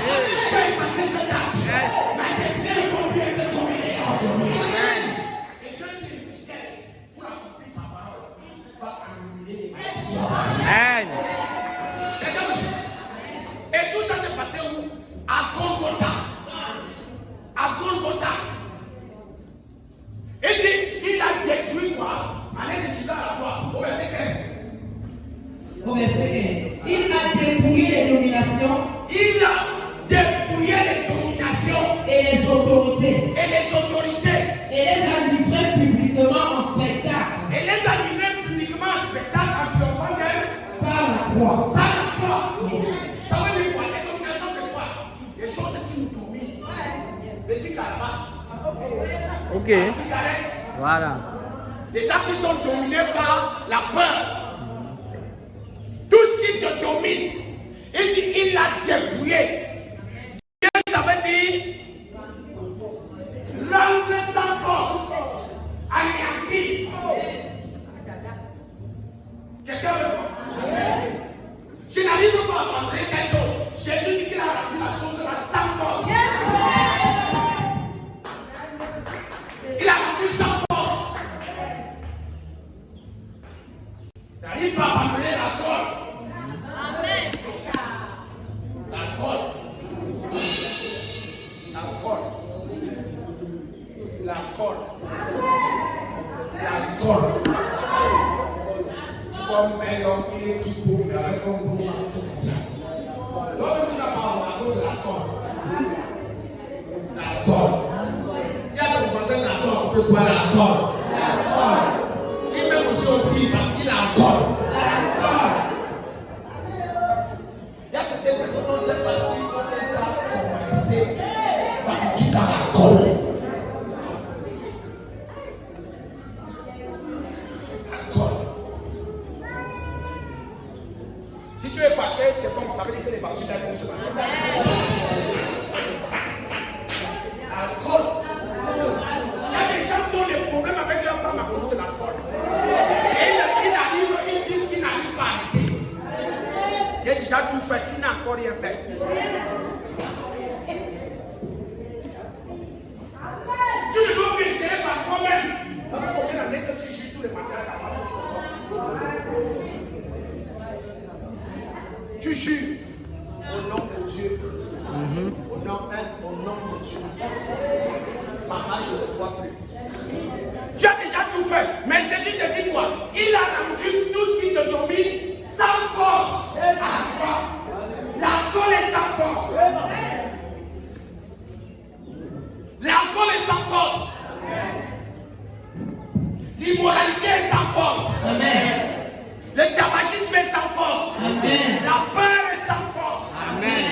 Tu as effacé cet acte. Ma destinée ne doit plus être tombée aujourd'hui. Et Dieu dit, fidèle. Ok. la cigarette. Voilà. Des gens qui sont dominés par la peur. Tout ce qui te domine, il dit il l'a dépouillé. Ça veut dire rendre sans force, anéanti. Quelqu'un veut voir? Je n'arrive pas à comprendre quelque chose. Jésus dit qu'il a rendu la chose là sans force. Il a rendu sans force. Tu n'arrives pas à abandonner la corde. Amen. La corde. La corde. La corde. La corde. Comme un homme qui est tout beau, mais avec un gros marteau. Donc tu as parlé à cause de la corde. La corde. Tu as ton français nation, on peut quoi la corde? La corde. Tu mets aussi aux filles, il a la corde. La corde. Il y a certaines personnes, on ne sait pas si on les a commencé. Tu dans la corde. Si tu es fâché, c'est bon, ça veut dire que les parties d'un bon se l'alcool. Il y a des gens qui ont des problèmes avec leur femme à cause de l'alcool. Et ils disent qu'ils n'arrivent pas à arrêter. Il y a déjà tout fait, tu n'as encore rien fait. Tu ne dois pas essayer par toi-même. Ça fait combien d'années que tu joues tous les matins à ta femme? Tu jures au nom de Dieu. Au nom de Dieu. Maman, je ne crois plus. Tu as déjà tout fait. Mais Jésus te dit quoi? Il a rendu tout ce qui te domine sans force. L'alcool est sans force. L'alcool est sans force. L'immoralité est sans force. Amen. Le tabagisme est sans force. Amen. La peur est sans force. Amen.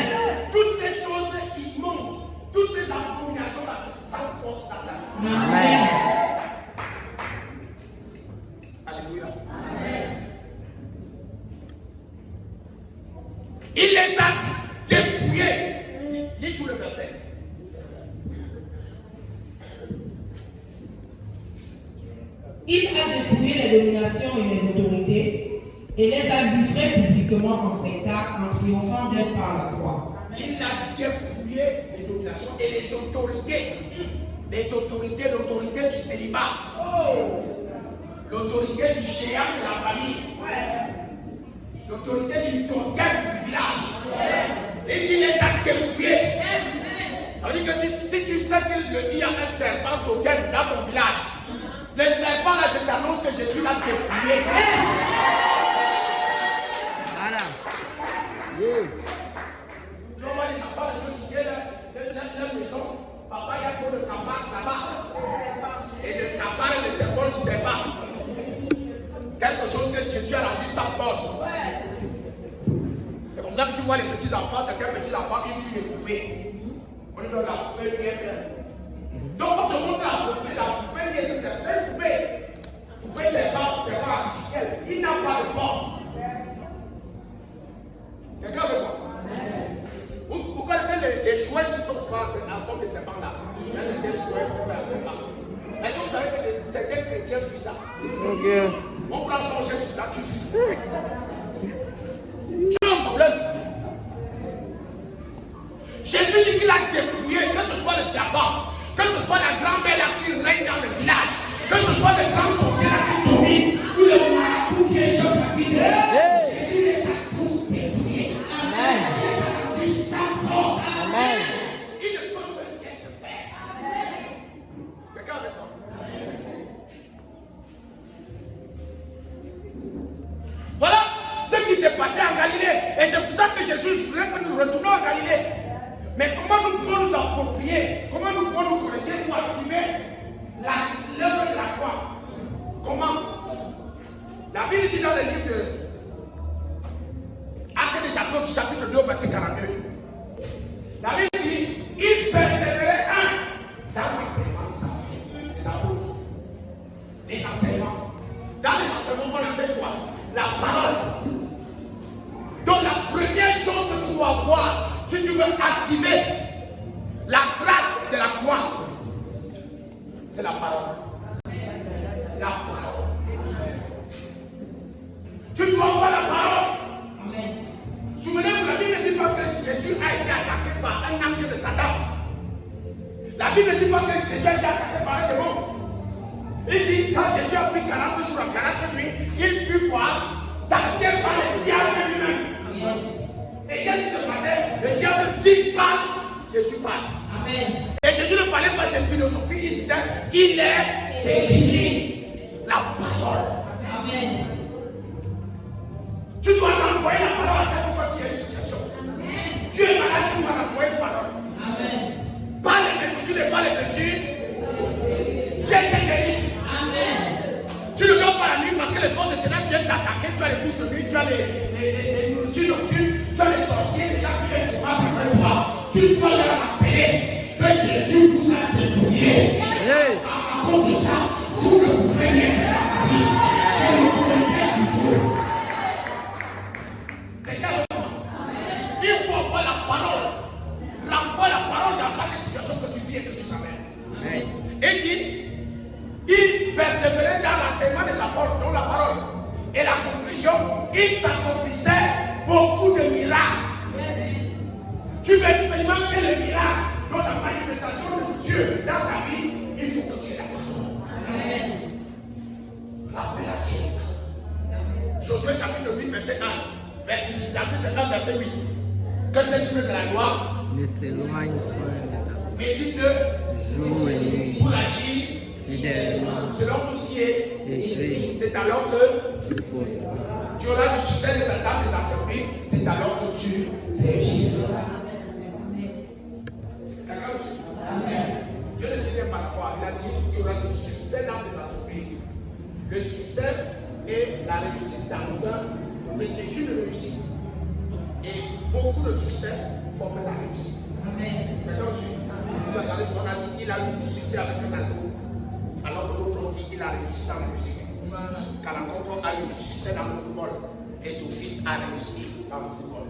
Toutes ces choses immondes, toutes ces abominations là, c'est sans force dans ta vie. Amen. Alléluia. Amen. Il les a dépouillés. Lis tout le verset. Il a dépouillé les dominations et les autorités et les a livrés publiquement en spectacle en triomphant d'elles par la croix. Il a dépouillé les dominations et les autorités. Les autorités, l'autorité du célibat. L'autorité du géant de la famille. L'autorité du totem du village. Et il les a dépouillés. Ça veut dire que si tu sais qu'il y a un serpent totem dans ton village, le serpent là, je t'annonce que Jésus l'a dépouillé. Voilà. Tu vois les enfants, les gens qui viennent leur maison, papa, il y a trop de cafards là-bas. Et le cafard et le serpent, tu ne sais pas. Quelque chose que Jésus a rendu sans force. C'est comme ça que tu vois les petits enfants, certains petits enfants, ils fuient les poupées. On lui donne la poupée, tiens bien. Donc, quand on montre la poupée, c'est certaines poupées. Poupée, c'est pas artificiel. Il n'a pas de force. Quelqu'un veut voir? Vous connaissez les jouets qui sont souvent en forme de serpent là? Il y a certains jouets pour faire un serpent. Est-ce que vous savez que certains chrétiens font ça? Ok. On prend son jeu, tu l'as tué. Tu as un problème. Jésus dit qu'il a dépouillé, que ce soit le serpent, que ce soit la grand-mère là qui règne dans le village, que ce soit le grand sorcier là qui domine, ou le marabout qui est chef à vie. Jésus les a tous dépouillés. Amen. Il les a rendus sans force. Amen. Ils ne peuvent rien te faire. Amen. Quelqu'un avec moi? Voilà ce qui s'est passé en Galilée. Et c'est pour ça que Jésus voulait que nous retournions en Galilée. Mais comment nous pouvons nous approprier, comment nous pouvons nous connecter pour activer l'œuvre de la croix? Comment? La Bible dit dans le livre de Actes des Apôtres, chapitre 2, verset 42. La Bible dit, il persévérait dans l'enseignement de sa vie. veux activer la grâce de la croix, c'est la parole. La parole. Tu dois voir la parole. Amen. Souvenez-vous, la Bible ne dit pas que Jésus a été attaqué par un ange de Satan. La Bible ne dit pas que Jésus a été attaqué par un démon. Il dit, quand Jésus a pris 40 jours à 40 nuits, il fut quoi? Attaqué par le diable lui-même. Yes. Et qu'est-ce qui se passait? Le diable dit parle, Jésus parle. Amen. Et Jésus ne parlait pas de cette philosophie, il disait, il est écrit. La parole. Amen. Tu dois envoyer la parole à chaque fois qu'il y a une situation. Amen. Dieu est malade, tu dois envoyer une parole. Amen. Pas les dessus, pas les dessus. J'ai été guéri. Amen. Tu ne dors pas la nuit parce que les forces de ténèbres viennent t'attaquer. Tu as les bouches de nuit, tu as les nourritures nocturnes, tu as les sorciers, les gens qui viennent te battre après toi. Tu dois leur appeler que Jésus vous a dépouillé. À cause de ça, vous ne pouvez rien faire la vie. Je ne pouvais pas sur vous. Il faut avoir la parole. Renvoie la parole dans chaque situation que tu vis et que tu traverses. Et dit, il persévérait dans l'enseignement des apôtres, dont la parole. Et la conclusion, il s'accomplissait beaucoup de miracles. Tu veux expérimenter les miracles dans la manifestation de Dieu dans ta vie, il faut que tu aies la parole. Rappelle à Dieu. Josué chapitre 8, verset 1. Chapitre 1, verset 8. Que cette pluie de la loi ne s'éloigne pas médite jour et nuit pour agir fidèlement selon tout ce qui est écrit. C'est alors que Tu poses. tu auras du succès dans tes entreprises. C'est alors que tu réussiras. Quelqu'un aussi? Je ne dirais pas quoi. Il a dit tu auras du succès dans tes entreprises. Le succès et la réussite dans un, c'est une réussite. Et beaucoup de succès forment la réussite. Quelqu'un aussi? Vous regardez ce qu'on a dit, il a eu du succès avec un album. Alors que l'autre dit il a réussi dans la musique. Kalakongo a eu du succès dans le football. Et ton fils a réussi dans le football.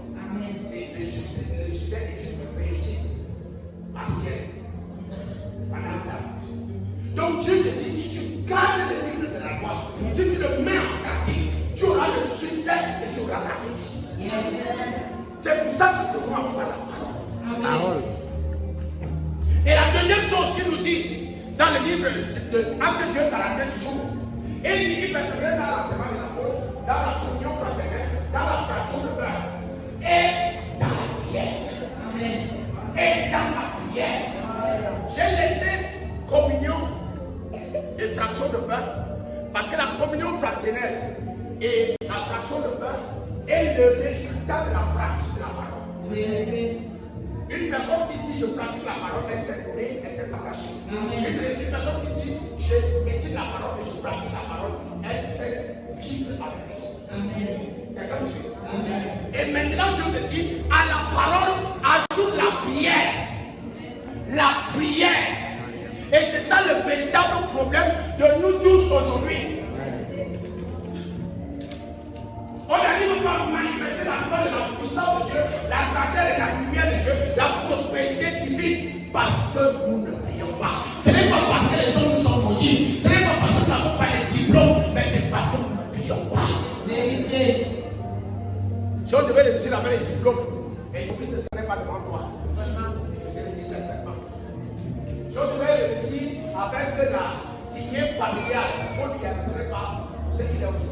C'est le succès est une réussite partielle. Donc Dieu te dit, si tu gardes le livre de la loi, si tu le mets en pratique, tu auras le succès et tu auras la réussite. C'est pour ça que nous devons avoir la parole. Et la deuxième chose qu'il nous dit dans le livre de Actes 2, 42 jours, il dit qu'il persévérait dans l'enseignement des apôtres, dans la communion fraternelle, dans la fraction de beurre et dans la prière. Et dans la prière. J'ai laissé communion et fraction de pain parce que la communion fraternelle et la fraction de pain est le résultat de la pratique de la parole. Une personne qui dit je pratique la parole, elle s'est donnée, elle s'est partagée. Une personne qui dit je médite la parole et je pratique la parole, elle sait vivre avec les autres. Quelqu'un me suit? Et maintenant Dieu te dit à la parole ajoute la prière. La prière. Et c'est ça le véritable problème de nous tous aujourd'hui. On n'arrive pas à manifester la gloire de la puissance de Dieu, la grandeur et la lumière de Dieu, la prospérité divine, parce que nous ne prions pas. Ce n'est pas parce que les hommes nous ont maudits, ce n'est pas parce que nous n'avons pas les diplômes, mais c'est parce que nous ne prions pas. Vérité. Si on devait réussir avec les diplômes, et le fils ne serait pas devant toi. Je le dis sincèrement. Si on devait réussir avec la lignée familiale, on ne réaliserait pas ce qu'il est aujourd'hui.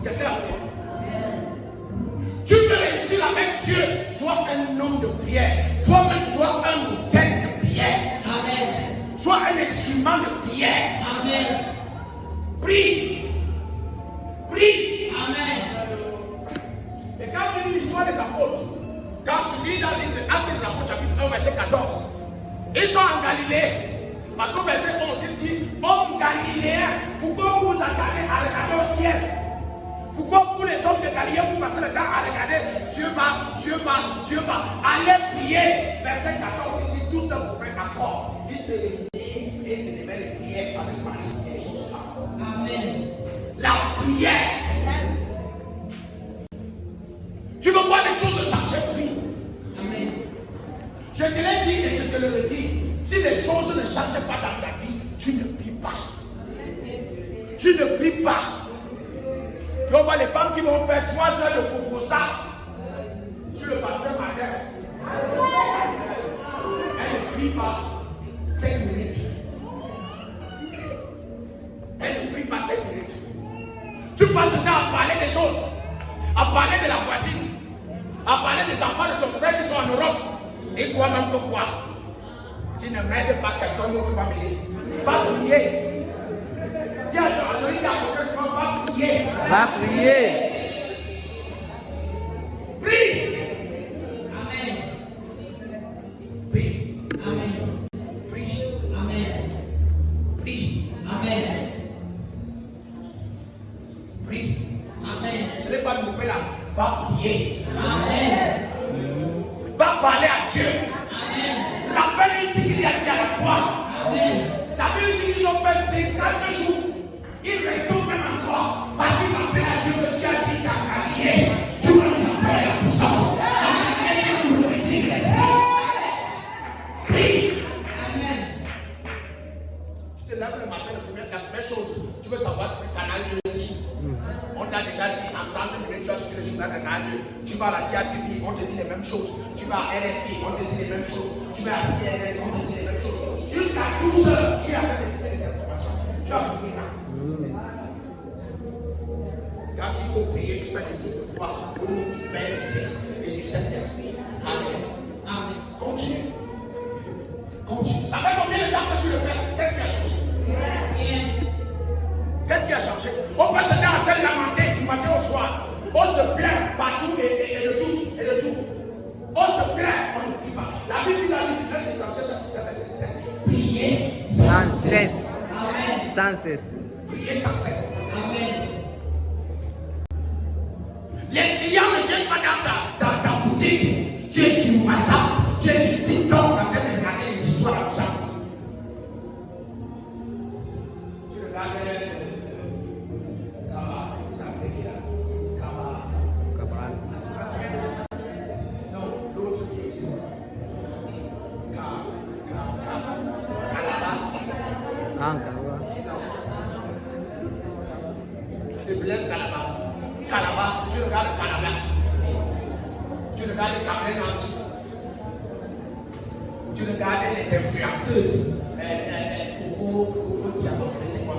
Quelqu'un a tu peux réussir avec Dieu, sois un homme de prière, toi-même sois un autel de prière. Amen. Sois un instrument de prière. Amen. Prie. Prie. Amen. Et quand tu lis l'histoire des apôtres, quand tu lis dans le livre de Actes des Apôtres, chapitre 1, verset 14, ils sont en Galilée. Parce qu'au verset 11, il dit, hommes galiléens, pourquoi vous vous attardez à regarder au ciel? Pourquoi vous les hommes de Galilée, vous passez le temps à regarder Dieu va, Dieu va, Dieu va. Allez prier. Verset 14, il dit tous d'un commun accord. Ils se réunissent et se réveillent les prières avec Marie et les autres femmes. Amen. La prière. Tu veux voir les choses changer? Prie. tu ne pries pas. Tu vois les femmes qui vont faire 3 heures de cocosa sur le pasteur matin. Elle ne prie pas 5 minutes. Elle ne prie pas 5 minutes. Tu passes le temps à parler des autres, à parler de la voisine, à parler des enfants de ton frère qui sont en Europe. Et quoi même que quoi? Tu ne m'aides pas quelqu'un d'autre qui va m'aider. Va prier. Dis à celui qui a quelqu'un va prier. Va prier. Prie. Amen. Prie. Amen. Prie. Amen. Prie. Amen. Prie. Amen. Je n'ai pas de nouvelles. Va prier. Amen. Va parler à Dieu. Amen. La Bible dit qu'il y a dit à la croix. Amen. La Bible dit qu'ils ont fait 50 jours. Ils restent au même endroit. Parce qu'ils appellent à Dieu que Dieu a dit qu'à Galilée, tu vas nous appeler la puissance. Et tu nous le retires l'esprit. Prie. Amen. Tu te lèves le matin, la première chose, tu veux savoir ce que le canal 2 dit. On t'a déjà dit en 30 minutes, tu as suivi le journal de canal 2. Tu vas à la CATV, on te dit les mêmes choses. Tu vas à RFI, on te dit les mêmes choses. Tu vas à CNN, on te dit les mêmes choses. Jusqu'à 12 heures, tu as fait les informations. Tu as prié là. Quand il faut prier, tu fais des signes de croix au nom du Père, du Fils et du Saint-Esprit. Amen. Amen. Continue. Continue. Ça fait combien de temps que tu le fais? Qu'est-ce qui a changé? Rien. Qu'est-ce qui a changé? On passe le temps à se lamenter du matin au soir. On se plaint partout et le douce et le tout. On se plaint, on ne prie pas. La Bible dit dans Luc 1, chapitre 7, verset 17. Priez Sans cesse. Amen. Sans cesse. Priez sans cesse. Amen. Les clients ne viennent pas dans ta boutique. Tu es sur WhatsApp, tu es sur TikTok en train de regarder les histoires à vous. Tu regardes Kaba, il s'appelle qui là? Kaba. Cabral. Non, l'autre qui est ici. Kalaba. Ah, Cabral. C'est Blaise Kalaba. Kalaba, tu regardes Kalaba. Tu regardes Cameroun Nanti. Tu regardes les influenceuses. Coco Diamant, c'est quoi?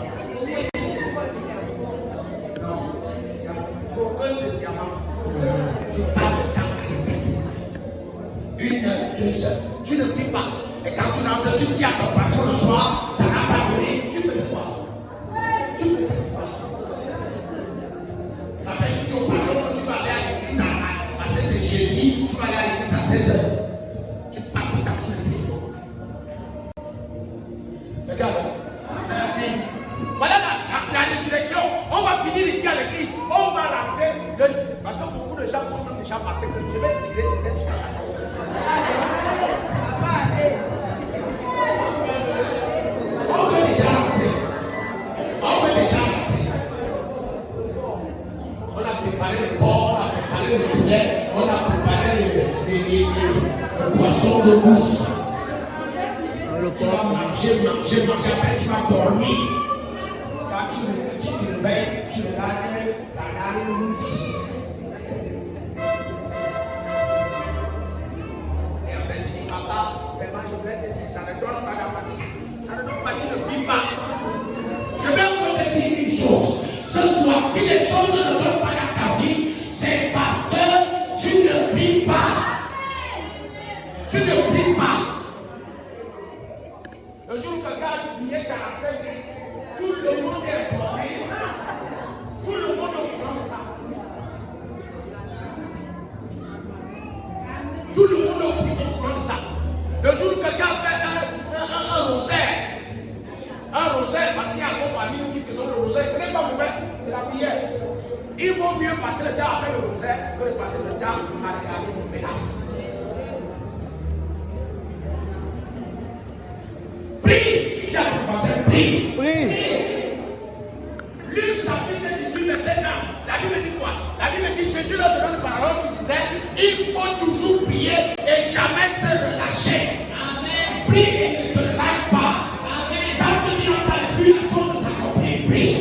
Non, Coco c'est Diamant. Je passe le temps à répéter ça. 1 heure, 2 heures. Tu ne pries pas. Et quand tu rentres, tu dis à ton patron le soir, ça n'a pas donné. Tu fais quoi? Tu fais quoi? Après, tu dis au patron que tu vas aller à l'église à 16h jeudi, tu vas aller à l'église à 16h. Tu passes ta sur le téléphone. Regarde. Amen. Voilà la résurrection. On va finir ici à l'église. On va rentrer. Parce que beaucoup de gens sont déjà passés. Je vais tirer les têtes jusqu'à la cause. On veut déjà rentrer. On veut déjà rentrer. On a préparé le porc, on a préparé le poulet, on a préparé le poisson de mousse. Le Tu vas manger, après tu vas dormir. Quand tu te réveilles, tu regardes Canal Rouge. Et après tu dis, papa, vraiment je voulais te dire, ça ne donne pas d'appareil. Ça ne donne pas, tu ne vis pas. Je vais encore te dire une chose. Ce soir, si les choses ne donnent pas dans ta vie, c'est parce que tu ne pries pas. Tu ne pries pas. Le jour que quelqu'un a prié 45 minutes, tout le monde est informé. Tout le monde est au courant de ça. Tout le monde est au courant de ça. Le jour que quelqu'un fait un rosaire, parce qu'il y a un groupe ami qui faisait le rosaire, ce n'est pas mauvais, c'est la prière. Il vaut mieux passer le temps à faire le rosaire que de passer le temps à regarder une fenasse. Prie, prie. Luc chapitre 18, verset 9. La Bible dit quoi? La Bible dit Jésus leur donne une parole qui disait il faut toujours prier et jamais se relâcher. Amen. Prie et ne te relâche pas. Amen. Tant que tu n'as pas vu la chose de s'accomplir, prie.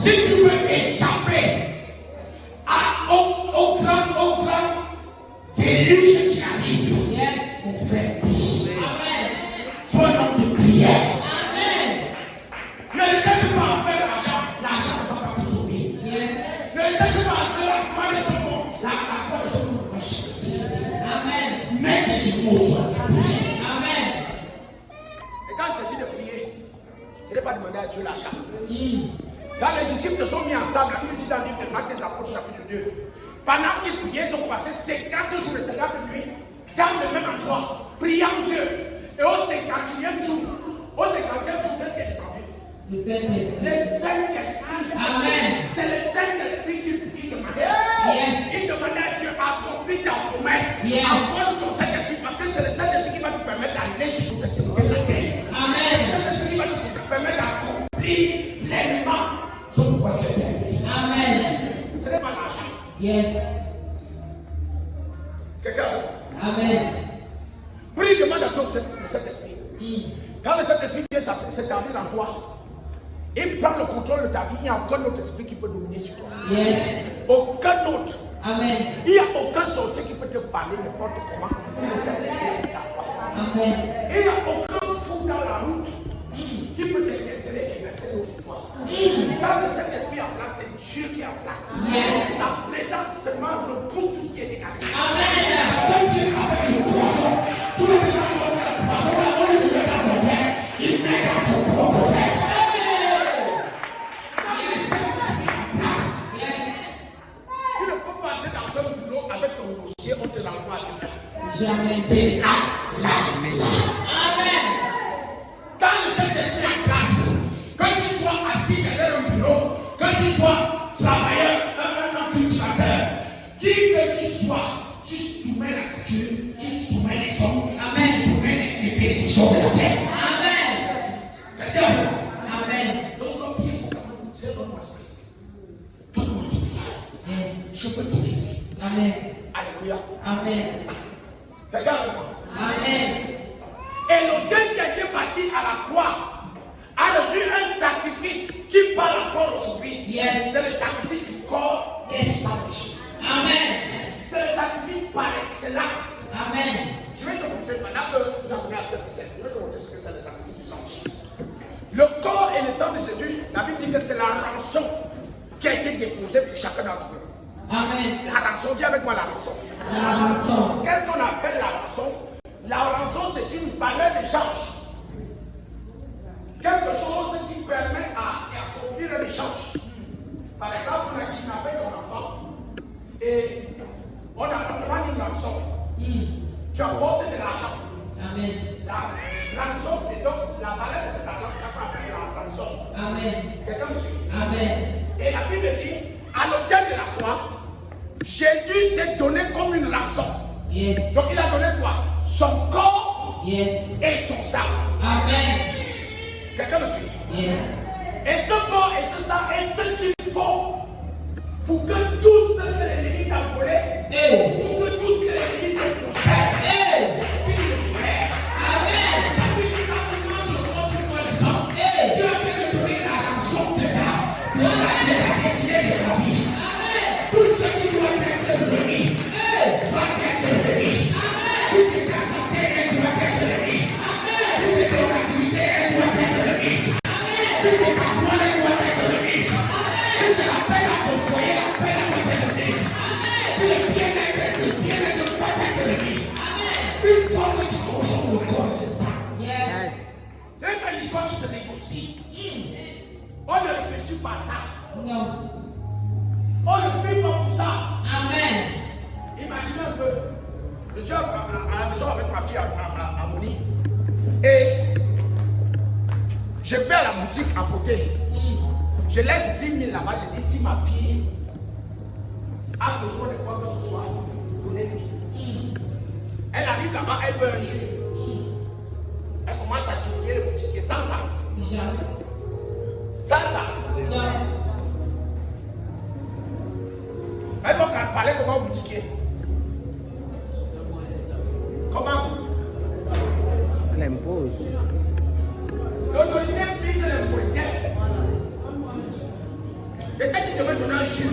Si tu veux échapper au grand déluge qui arrive, on fait pire. Sois un homme de prière. Ne cherche pas à faire l'argent ne va pas te sauver. Ne cherche pas à faire la croix de son nom, la croix de son nom va changer. Mais que je m'en sois. Et quand je te dis de prier, je n'ai pas demandé à Dieu l'argent. Quand les disciples se sont mis ensemble, la Bible dit dans le livre de Matthieu, chapitre 2, pendant qu'ils priaient, ils ont passé 50 jours et 50 nuits dans le même endroit, priant Dieu. Et au 51e jour, qu'est-ce qui est descendu? Le Saint-Esprit. Le Saint-Esprit. Amen. C'est le Saint-Esprit qui demandait. Il demandait à Dieu d'accomplir ta promesse. Envoie ton Saint-Esprit, parce que c'est le Saint-Esprit qui va te permettre d'aller jusqu'aux extrémités de la terre. C'est le Saint-Esprit qui va te permettre d'accomplir pleinement ce pourquoi tu es permis. Ce n'est pas l'argent. Quelqu'un? Prie, demande à Dieu le Saint-Esprit. Quand le Saint-Esprit vient s'établir en toi, il prend le contrôle de ta vie. Il n'y a aucun autre esprit qui peut dominer sur toi. Aucun autre. Il n'y a aucun sorcier qui peut te parler n'importe comment. Si le Saint-Esprit est en toi. Il n'y a aucun fou dans la route qui peut te interpeller et verser l'eau sur toi. Quand le Saint-Esprit est en place, c'est Dieu qui est en place. Sa présence seulement repousse tout ce qui est négatif. Comme Dieu avec le poisson, tout le monde a le poisson, on ne met pas ton verre, il met dans son propre verre. Tu ne peux pas entrer dans un bureau avec ton dossier, on te l'envoie à l'heure. Jamais. C'est là. Quand le Saint-Esprit est en place, quand tu sois assis derrière un bureau, quand tu sois travailleur, un cultivateur, qui que tu sois, tu soumets la nature, tu soumets les hommes, tu soumets les bénédictions de la terre. Quelqu'un? Donc, on prie pour que vous disiez, donne-moi ton esprit. Donne-moi ton esprit. Je veux ton esprit. Alléluia. Quelqu'un avec moi? Et l'autel qui a été bâti à la croix a reçu un sacrifice qui parle encore aujourd'hui. C'est le sacrifice du corps et du sang de Jésus. C'est le sacrifice par excellence. Je vais te montrer pendant que vous avez à cette recette. Je vais te montrer ce que c'est le sacrifice du sang de Jésus. Le corps et le sang de Jésus, la Bible dit que c'est la rançon qui a été déposée pour chacun d'entre nous. La rançon, dis avec moi la rançon. Qu'est-ce qu'on appelle la rançon? La rançon, c'est une valeur d'échange. Quelque chose qui permet à accomplir un échange. Par exemple, on a kidnappé ton enfant et on a demandé une rançon. Tu apportes de l'argent. La rançon, c'est donc la valeur de cet argent, c'est qu'on appelle la rançon. Quelqu'un me suit? Et la Bible dit, à l'autel de la croix, Jésus s'est donné comme une rançon. Donc il a donné quoi? Son corps et son sang. Quelqu'un me suit? Et ce corps et ce sang est ce qu'il faut pour que tout ce que l'ennemi t'a volé, pour que tout ce que l'ennemi te possède, qu'il le libère. La Bible dit quand tu manges le corps, tu bois le sang. Dieu a fait donner la rançon de la destinée de ta vie. Tout ce qui doit être remis va être remis. Si c'est ta santé, elle doit être remise. Si c'est ton activité, elle doit être remise. Si c'est ta foi, elle doit être remise. Si c'est la paix à ton foyer, la paix doit être remise. Si le bien-être doit être remis. Une fois que tu consommes le corps et le sang, c'est une histoire qui se négocie. On ne réfléchit pas à ça. On ne prie pas pour ça. Imaginez un peu. Je suis à la maison avec ma fille à Moni. Et je vais à la boutique à côté. Je laisse 10 000 là-bas. Je dis si ma fille a besoin de quoi que ce soit, donnez-lui. Elle arrive là-bas, elle veut un jus. Elle commence à surveiller le boutiquier sans sens. Sans sens. Elle va parler comment au boutiquier. Comment? Elle impose. L'autorité explique l'impolitesse. Et quand tu devais donner un chiffre,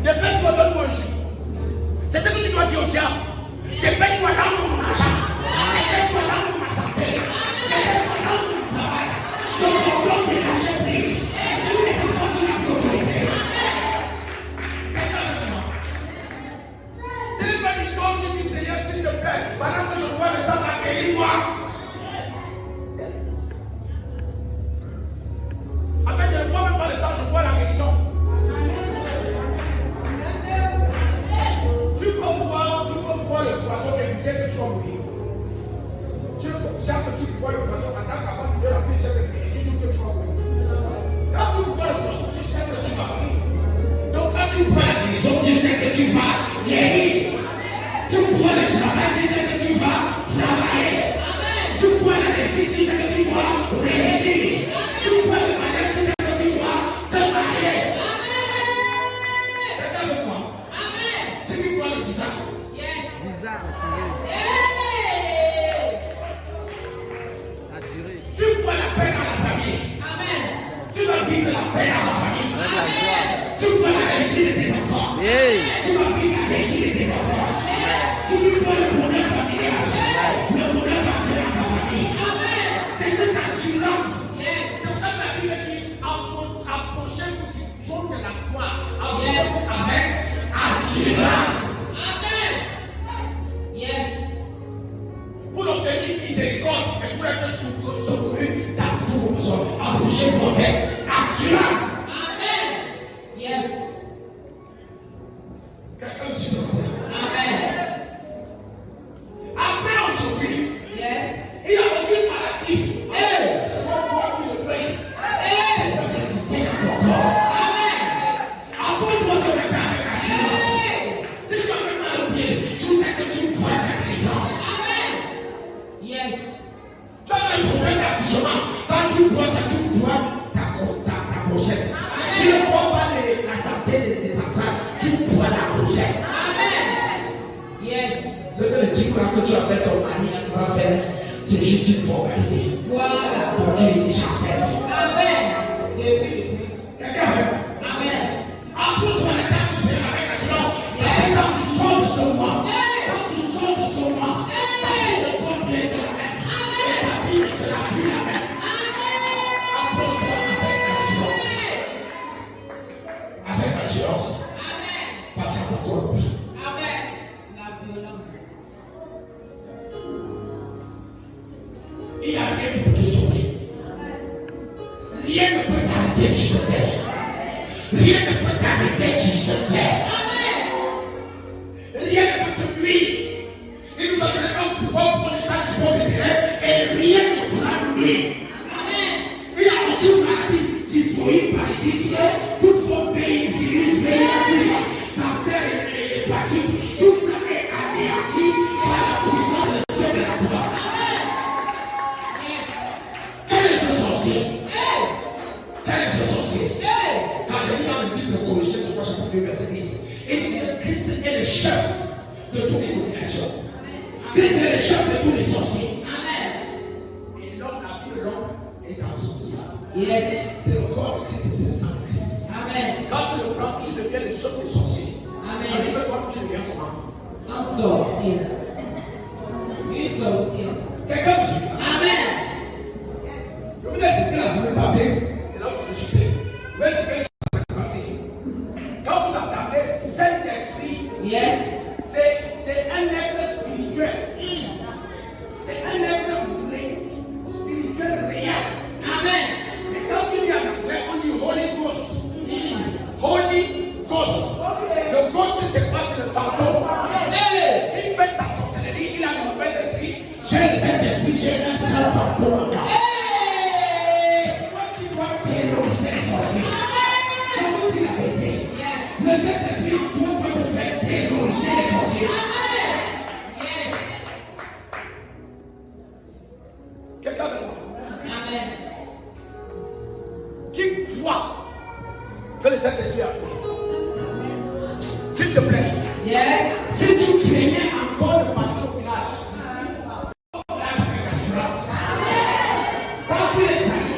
dépêche-toi, donne-moi un chiffre. C'est ce que tu dois dire au diable. Dépêche-toi, donne-moi mon argent. Dépêche-toi, donne-moi ma santé. Dépêche-toi, donne-moi mon travail. Je te donne des lâcher prise. Sur les enfants, tu l'as autorité. Ce n'est pas une histoire où tu dis, Seigneur, s'il te plaît, pendant que je vois le sang, guéris-moi. En fait, je ne vois même pas le sang, je vois la guérison. Tu peux voir le poisson et dire que tu vas mourir. Tu ne conscientes que tu vois le poisson en tant qu'avant de Dieu la paix, et tu dis que tu vas mourir. Quand tu vois le poisson, tu sais que tu vas mourir. Donc quand tu vois la guérison, tu sais que tu vas guérir. Tu vois le travail, tu sais que tu vas travailler. Tu vois la réussite, tu sais que tu vas réussir. Tu vois le mariage, tu sais que tu vas te marier. Regarde-moi. Tu vois le visage. Assuré. Tu vois la paix dans la famille. Tu vas vivre la paix dans la famille. Tu vois la réussite de tes enfants. Tu vas vivre la réussite de tes enfants. Tu vois le bonheur familial. Le bonheur va entrer dans ta famille. C'est cette assurance. C'est pour ça que la Bible dit approchez-vous du trône de la gloire avec assurance. Pour l'obtenir miséricorde et pour être secouru dans tout vos besoins. Approchez-vous avec assurance. Quelqu'un me suit ce matin. Après aujourd'hui, il n'y a aucune maladie. Faut voir qui le fait. Il peut résister à ton corps. Apprends-toi ce matin avec assurance. Si tu as fait mal au pied, tu sais que tu vois ta délivrance. Tu as un problème d'accouchement. Quand tu vois ça, tu vois ta grossesse. Tu ne vois pas la santé des entrailles, tu vois la grossesse. Ce que le type que tu appelles ton mari va faire, c'est juste une formalité. Pour tu es déjà enceinte. Quelqu'un veut? Approche-toi la table du Seigneur avec assurance. Parce que quand tu sors de ce mois, ta vie de toi vient de la même. Et ta vie ne sera plus la même. Approche-toi avec assurance. Parce qu'il y a beaucoup de vie. Il n'y a rien qui peut te sauver. Rien ne peut t'arrêter sur cette terre. Rien ne peut t'arrêter sur cette terre. Rien ne peut te nuire. Il nous a donné un pouvoir pour l'état du fond des terrains et rien ne pourra nous nuire. Il n'y a aucune maladie typhoïde, paludisme, toute forme de virus, cancer et hépatite, tout ça est anéanti par la puissance de Dieu de la gloire. Quel est ce sorcier? Quand je lis dans le livre de Colossiens, je crois, chapitre 2, verset 10, il dit que Christ est le chef de toutes les dominations. Christ est le chef de tous les sorciers. Et l'homme, la vie de l'homme est dans son sang. C'est le corps de Christ, c'est le sang de Christ. Quand tu le prends, tu deviens le chef des sorciers. Et toi, tu deviens comment? Quelqu'un me suit? Je vous ai expliqué la semaine passée, c'est là où je me suis fait. Où est-ce que la semaine passée? Quand vous entendez Saint-Esprit, c'est un être spirituel. C'est un être spirituel réel. Mais quand tu dis en anglais, on dit Holy Ghost. Holy Ghost. Le Ghost, c'est quoi? C'est le fantôme. Il fait sa sorcellerie, il a le mauvais esprit. J'ai le Saint-Esprit, j'ai un seul fantôme. Toi qui dois terroriser les sorciers. Je vous dis la vérité. Le Saint-Esprit en toi doit te faire terroriser les sorciers. Quelqu'un de moi? Qui croit que le Saint-Esprit a pris? S'il te plaît. Si tu craignais encore de partir au village avec assurance. Quand tu es salé,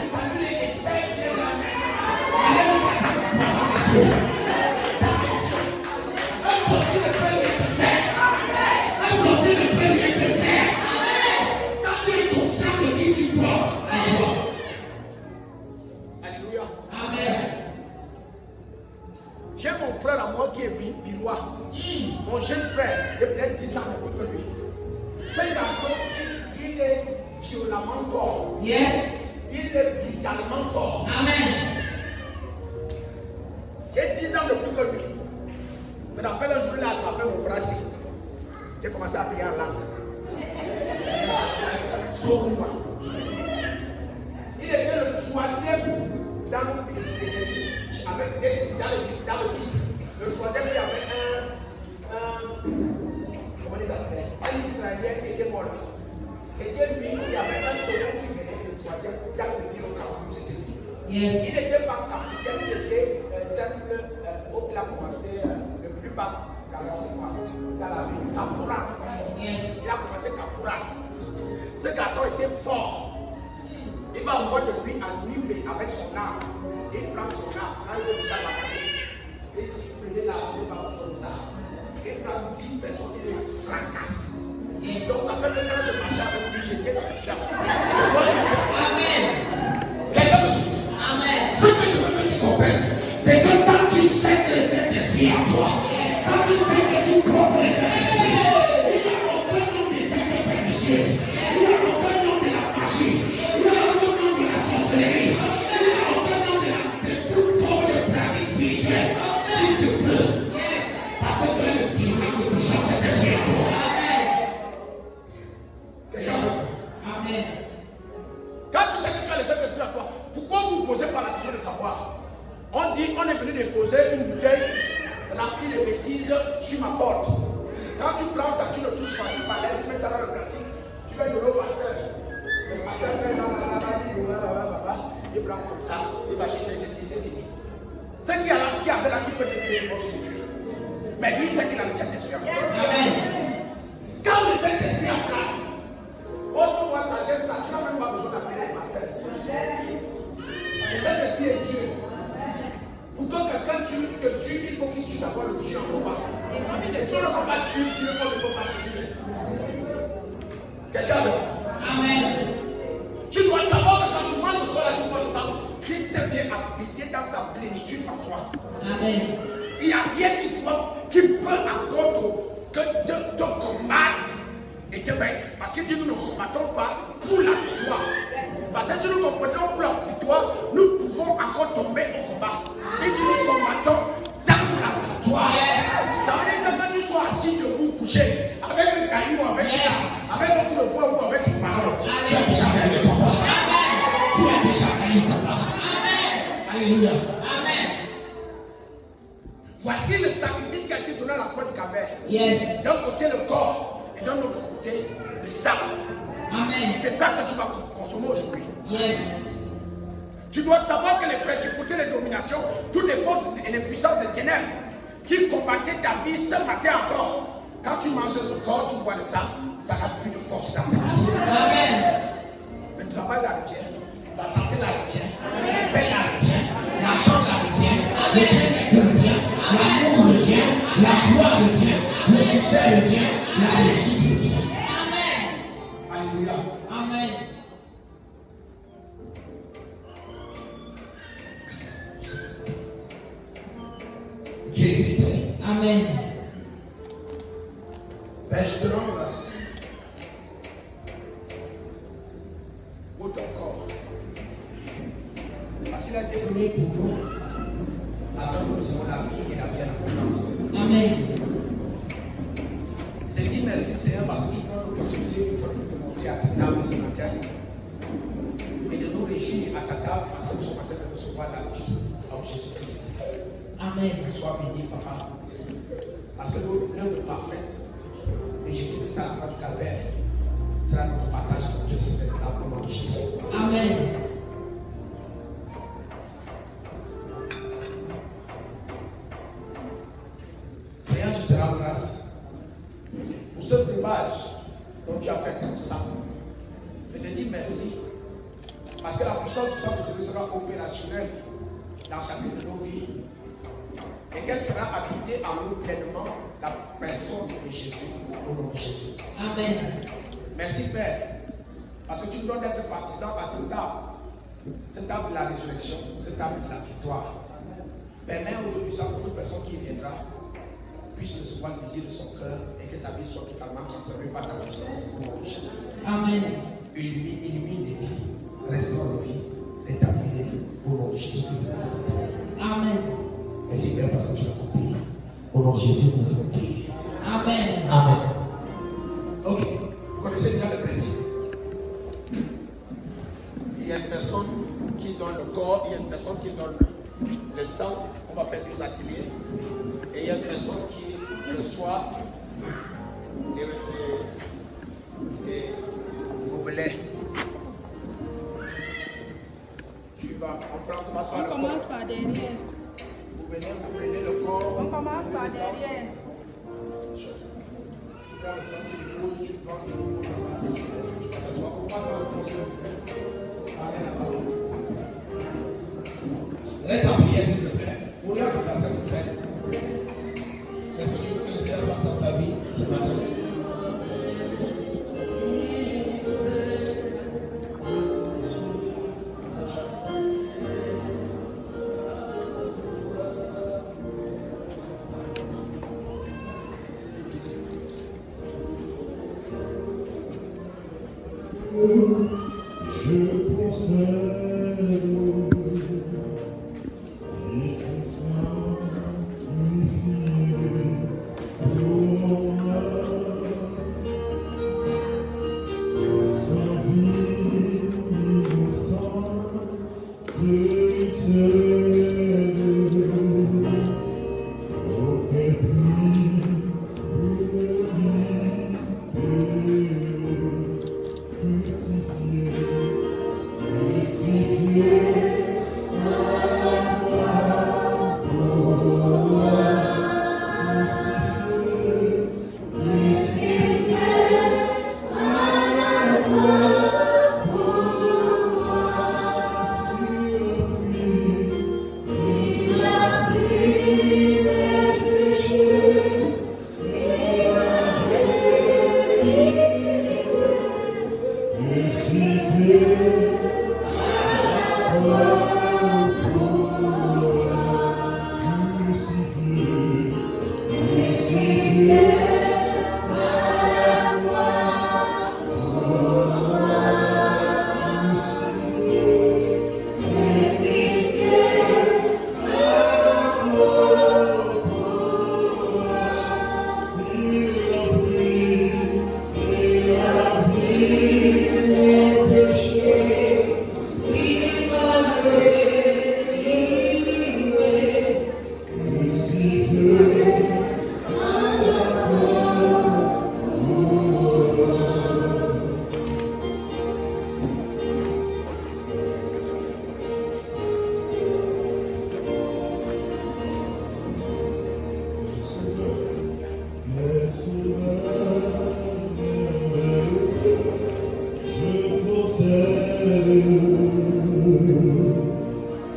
J'ai mon frère à moi qui est birois. Mon jeune frère, il a peut-être 10 ans de plus que lui. Ce garçon, il est violemment fort. Yes. Il est vitalement fort. Amen. J'ai 10 ans de plus que lui. Je me rappelle un jour, il a attrapé mon bras ici. J'ai commencé à prier en langue. Sauve-moi. Il était le troisième dans le livre. Le troisième, il y avait comment ils appelaient, un Israélien qui était mort là. C'était lui qui avait un second qui venait le troisième dans le livre au Cameroun. C'était lui. Yes. Il n'était pas capitaine, il était simple, il a commencé le plus bas dans la vie, caporal. Yes. Il a commencé caporal. Ce garçon était fort. Il va avoir de lui animer avec son âme. Il prend son âme, quand il veut déjà la tête. Il dit, prenez la vie par comme ça. Il prend 10 personnes, il les fracasse. Donc ça fait que quand je marchais avec lui, j'étais confiant. Amen. Quelqu'un me suit. Amen. Ce que je veux que tu comprennes, c'est que quand tu sais que le Saint-Esprit en toi, quand tu sais que tu crois que le Saint-Esprit, il n'y a aucun nom des sectes pernicieuses, il n'y a aucun nom de la magie, il n'y a aucun nom de la sorcellerie, il n'y a aucun nom de toute forme de pratique spirituelle qui te peut. Parce que tu es le Seigneur de touchant cet esprit en toi. Amen. Quand tu sais que tu as le Saint-Esprit en toi, pourquoi vous posez pas la question de savoir? On dit, on est venu déposer une bouteille remplie de bêtises sur ma porte. Quand tu prends ça, tu ne touches pas, tu balais, tu mets ça dans le plastique, tu vas donner au pasteur. Le pasteur fait il prend comme ça, il va jeter, il te dit c'est fini. Ce qui avait là qui peut te créer une structure. Mais lui, c'est qu'il a le Saint-Esprit en place. Amen. Quand le Saint-Esprit en place, on voit ça, j'aime ça, tu n'as même pas besoin d'appeler le pasteur. Le Saint-Esprit est Dieu. Pour que quelqu'un te tue, il faut qu'il tue d'abord le Dieu en combat. Et si on ne peut pas tuer Dieu, on ne peut pas te tuer. Quelqu'un d'autre? Amen. Tu dois savoir que quand tu manges le corps et tu bois le sang, Christ vient habiter dans sa plénitude en toi. Amen. Il n'y a rien qui peut encore te combattre et te vaincre. Parce que Dieu, nous ne combattons pas pour la victoire. Parce que si nous combattons pour la victoire, nous pouvons encore tomber au combat. Et nous combattons dans la victoire. Ça veut dire que quand tu sois assis debout, couché, avec un caillou, avec un coup de poing ou avec une parole, tu as déjà gagné le combat. Tu as déjà gagné le combat. Alléluia. Amen. Voici le sacrifice qui a été donné à la croix du Calvaire. Yes. D'un côté le corps et d'un autre côté le sang. Amen. C'est ça que tu vas consommer aujourd'hui. Yes. Tu dois savoir que les principautés, les dominations, toutes les forces et les puissances des ténèbres qui combattaient ta vie ce matin encore, quand tu manges le corps, tu bois le sang, ça n'a plus de force dans ta vie. Amen. Le travail la revient, la santé la revient, la paix la revient, l'argent la revient, le bien-être revient, l'amour revient, la gloire revient, le succès revient, la réussite revient. Amen. Alléluia. Amen. Dieu est fidèle. Amen. Ben, je te rends grâce pour ton corps. Parce qu'il a été donné pour nous, afin que nous ayons la vie et la vie en abondance. Amen. Je te dis merci Seigneur parce que tu prends l'opportunité une fois de te montrer à ta table ce matin et de nous réjouir à ta table parce que nous sommes en train de recevoir la vie en Jésus-Christ. Amen. Sois béni, papa. Parce que l'œuvre parfaite de Jésus-Christ à la croix du Calvaire sera notre partage avec Dieu céleste au nom de Jésus. Amen. Seigneur, je te rends grâce pour ce breuvage dont tu as fait ton sang. Je te dis merci parce que la puissance du sang de Jésus sera opérationnelle dans chacune de nos vies et qu'elle fera habiter en nous pleinement la personne de Jésus au nom de Jésus. Amen. Merci Père parce que tu nous donnes d'être partisans à cette table de la résurrection, cette table de la victoire. Permets aujourd'hui ça pour toute personne recevoir le désir de son cœur et que sa vie soit totalement transformée par ta puissance pour la richesse. Amen. Illumine les vies, restaure les vies, rétablis-les au nom de Jésus-Christ. Amen. Merci Père parce que tu l'as compris. Au nom de Jésus, nous avons prié. Amen. Amen. Ok, vous connaissez déjà le principe. Il y a une personne qui donne le corps, il y a une personne qui donne le sang. On va faire 2 ateliers. Et il y a une personne qui reçoit les gobelets. On commence par derrière. Vous prenez le corps. On commence par derrière. Tu prends le sang, tu le poses, tu prends, tu le poses là-bas, tu t'assois. On passe à l'enfoncer. Allez là-bas. Reste en prière s'il te plaît. Pour y avoir ta Sainte Seine. Est-ce que tu veux que le Seigneur fasse dans ta vie ce matin? Je possède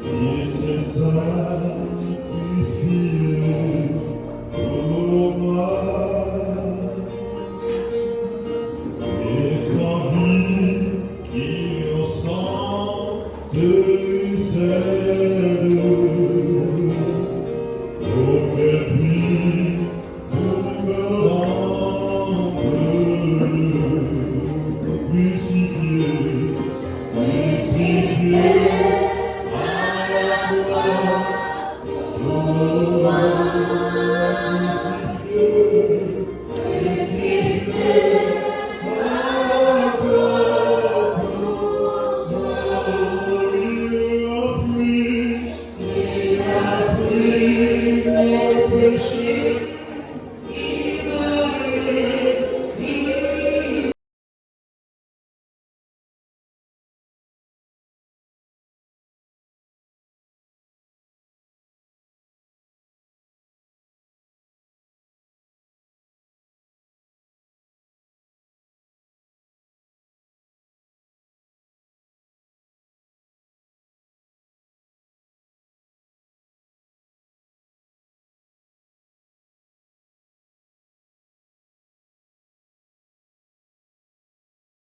et ce sang purifié pour moi. Sans vie innocente, te cède. Aucun prix pour me libérer. Crucifié, Péché.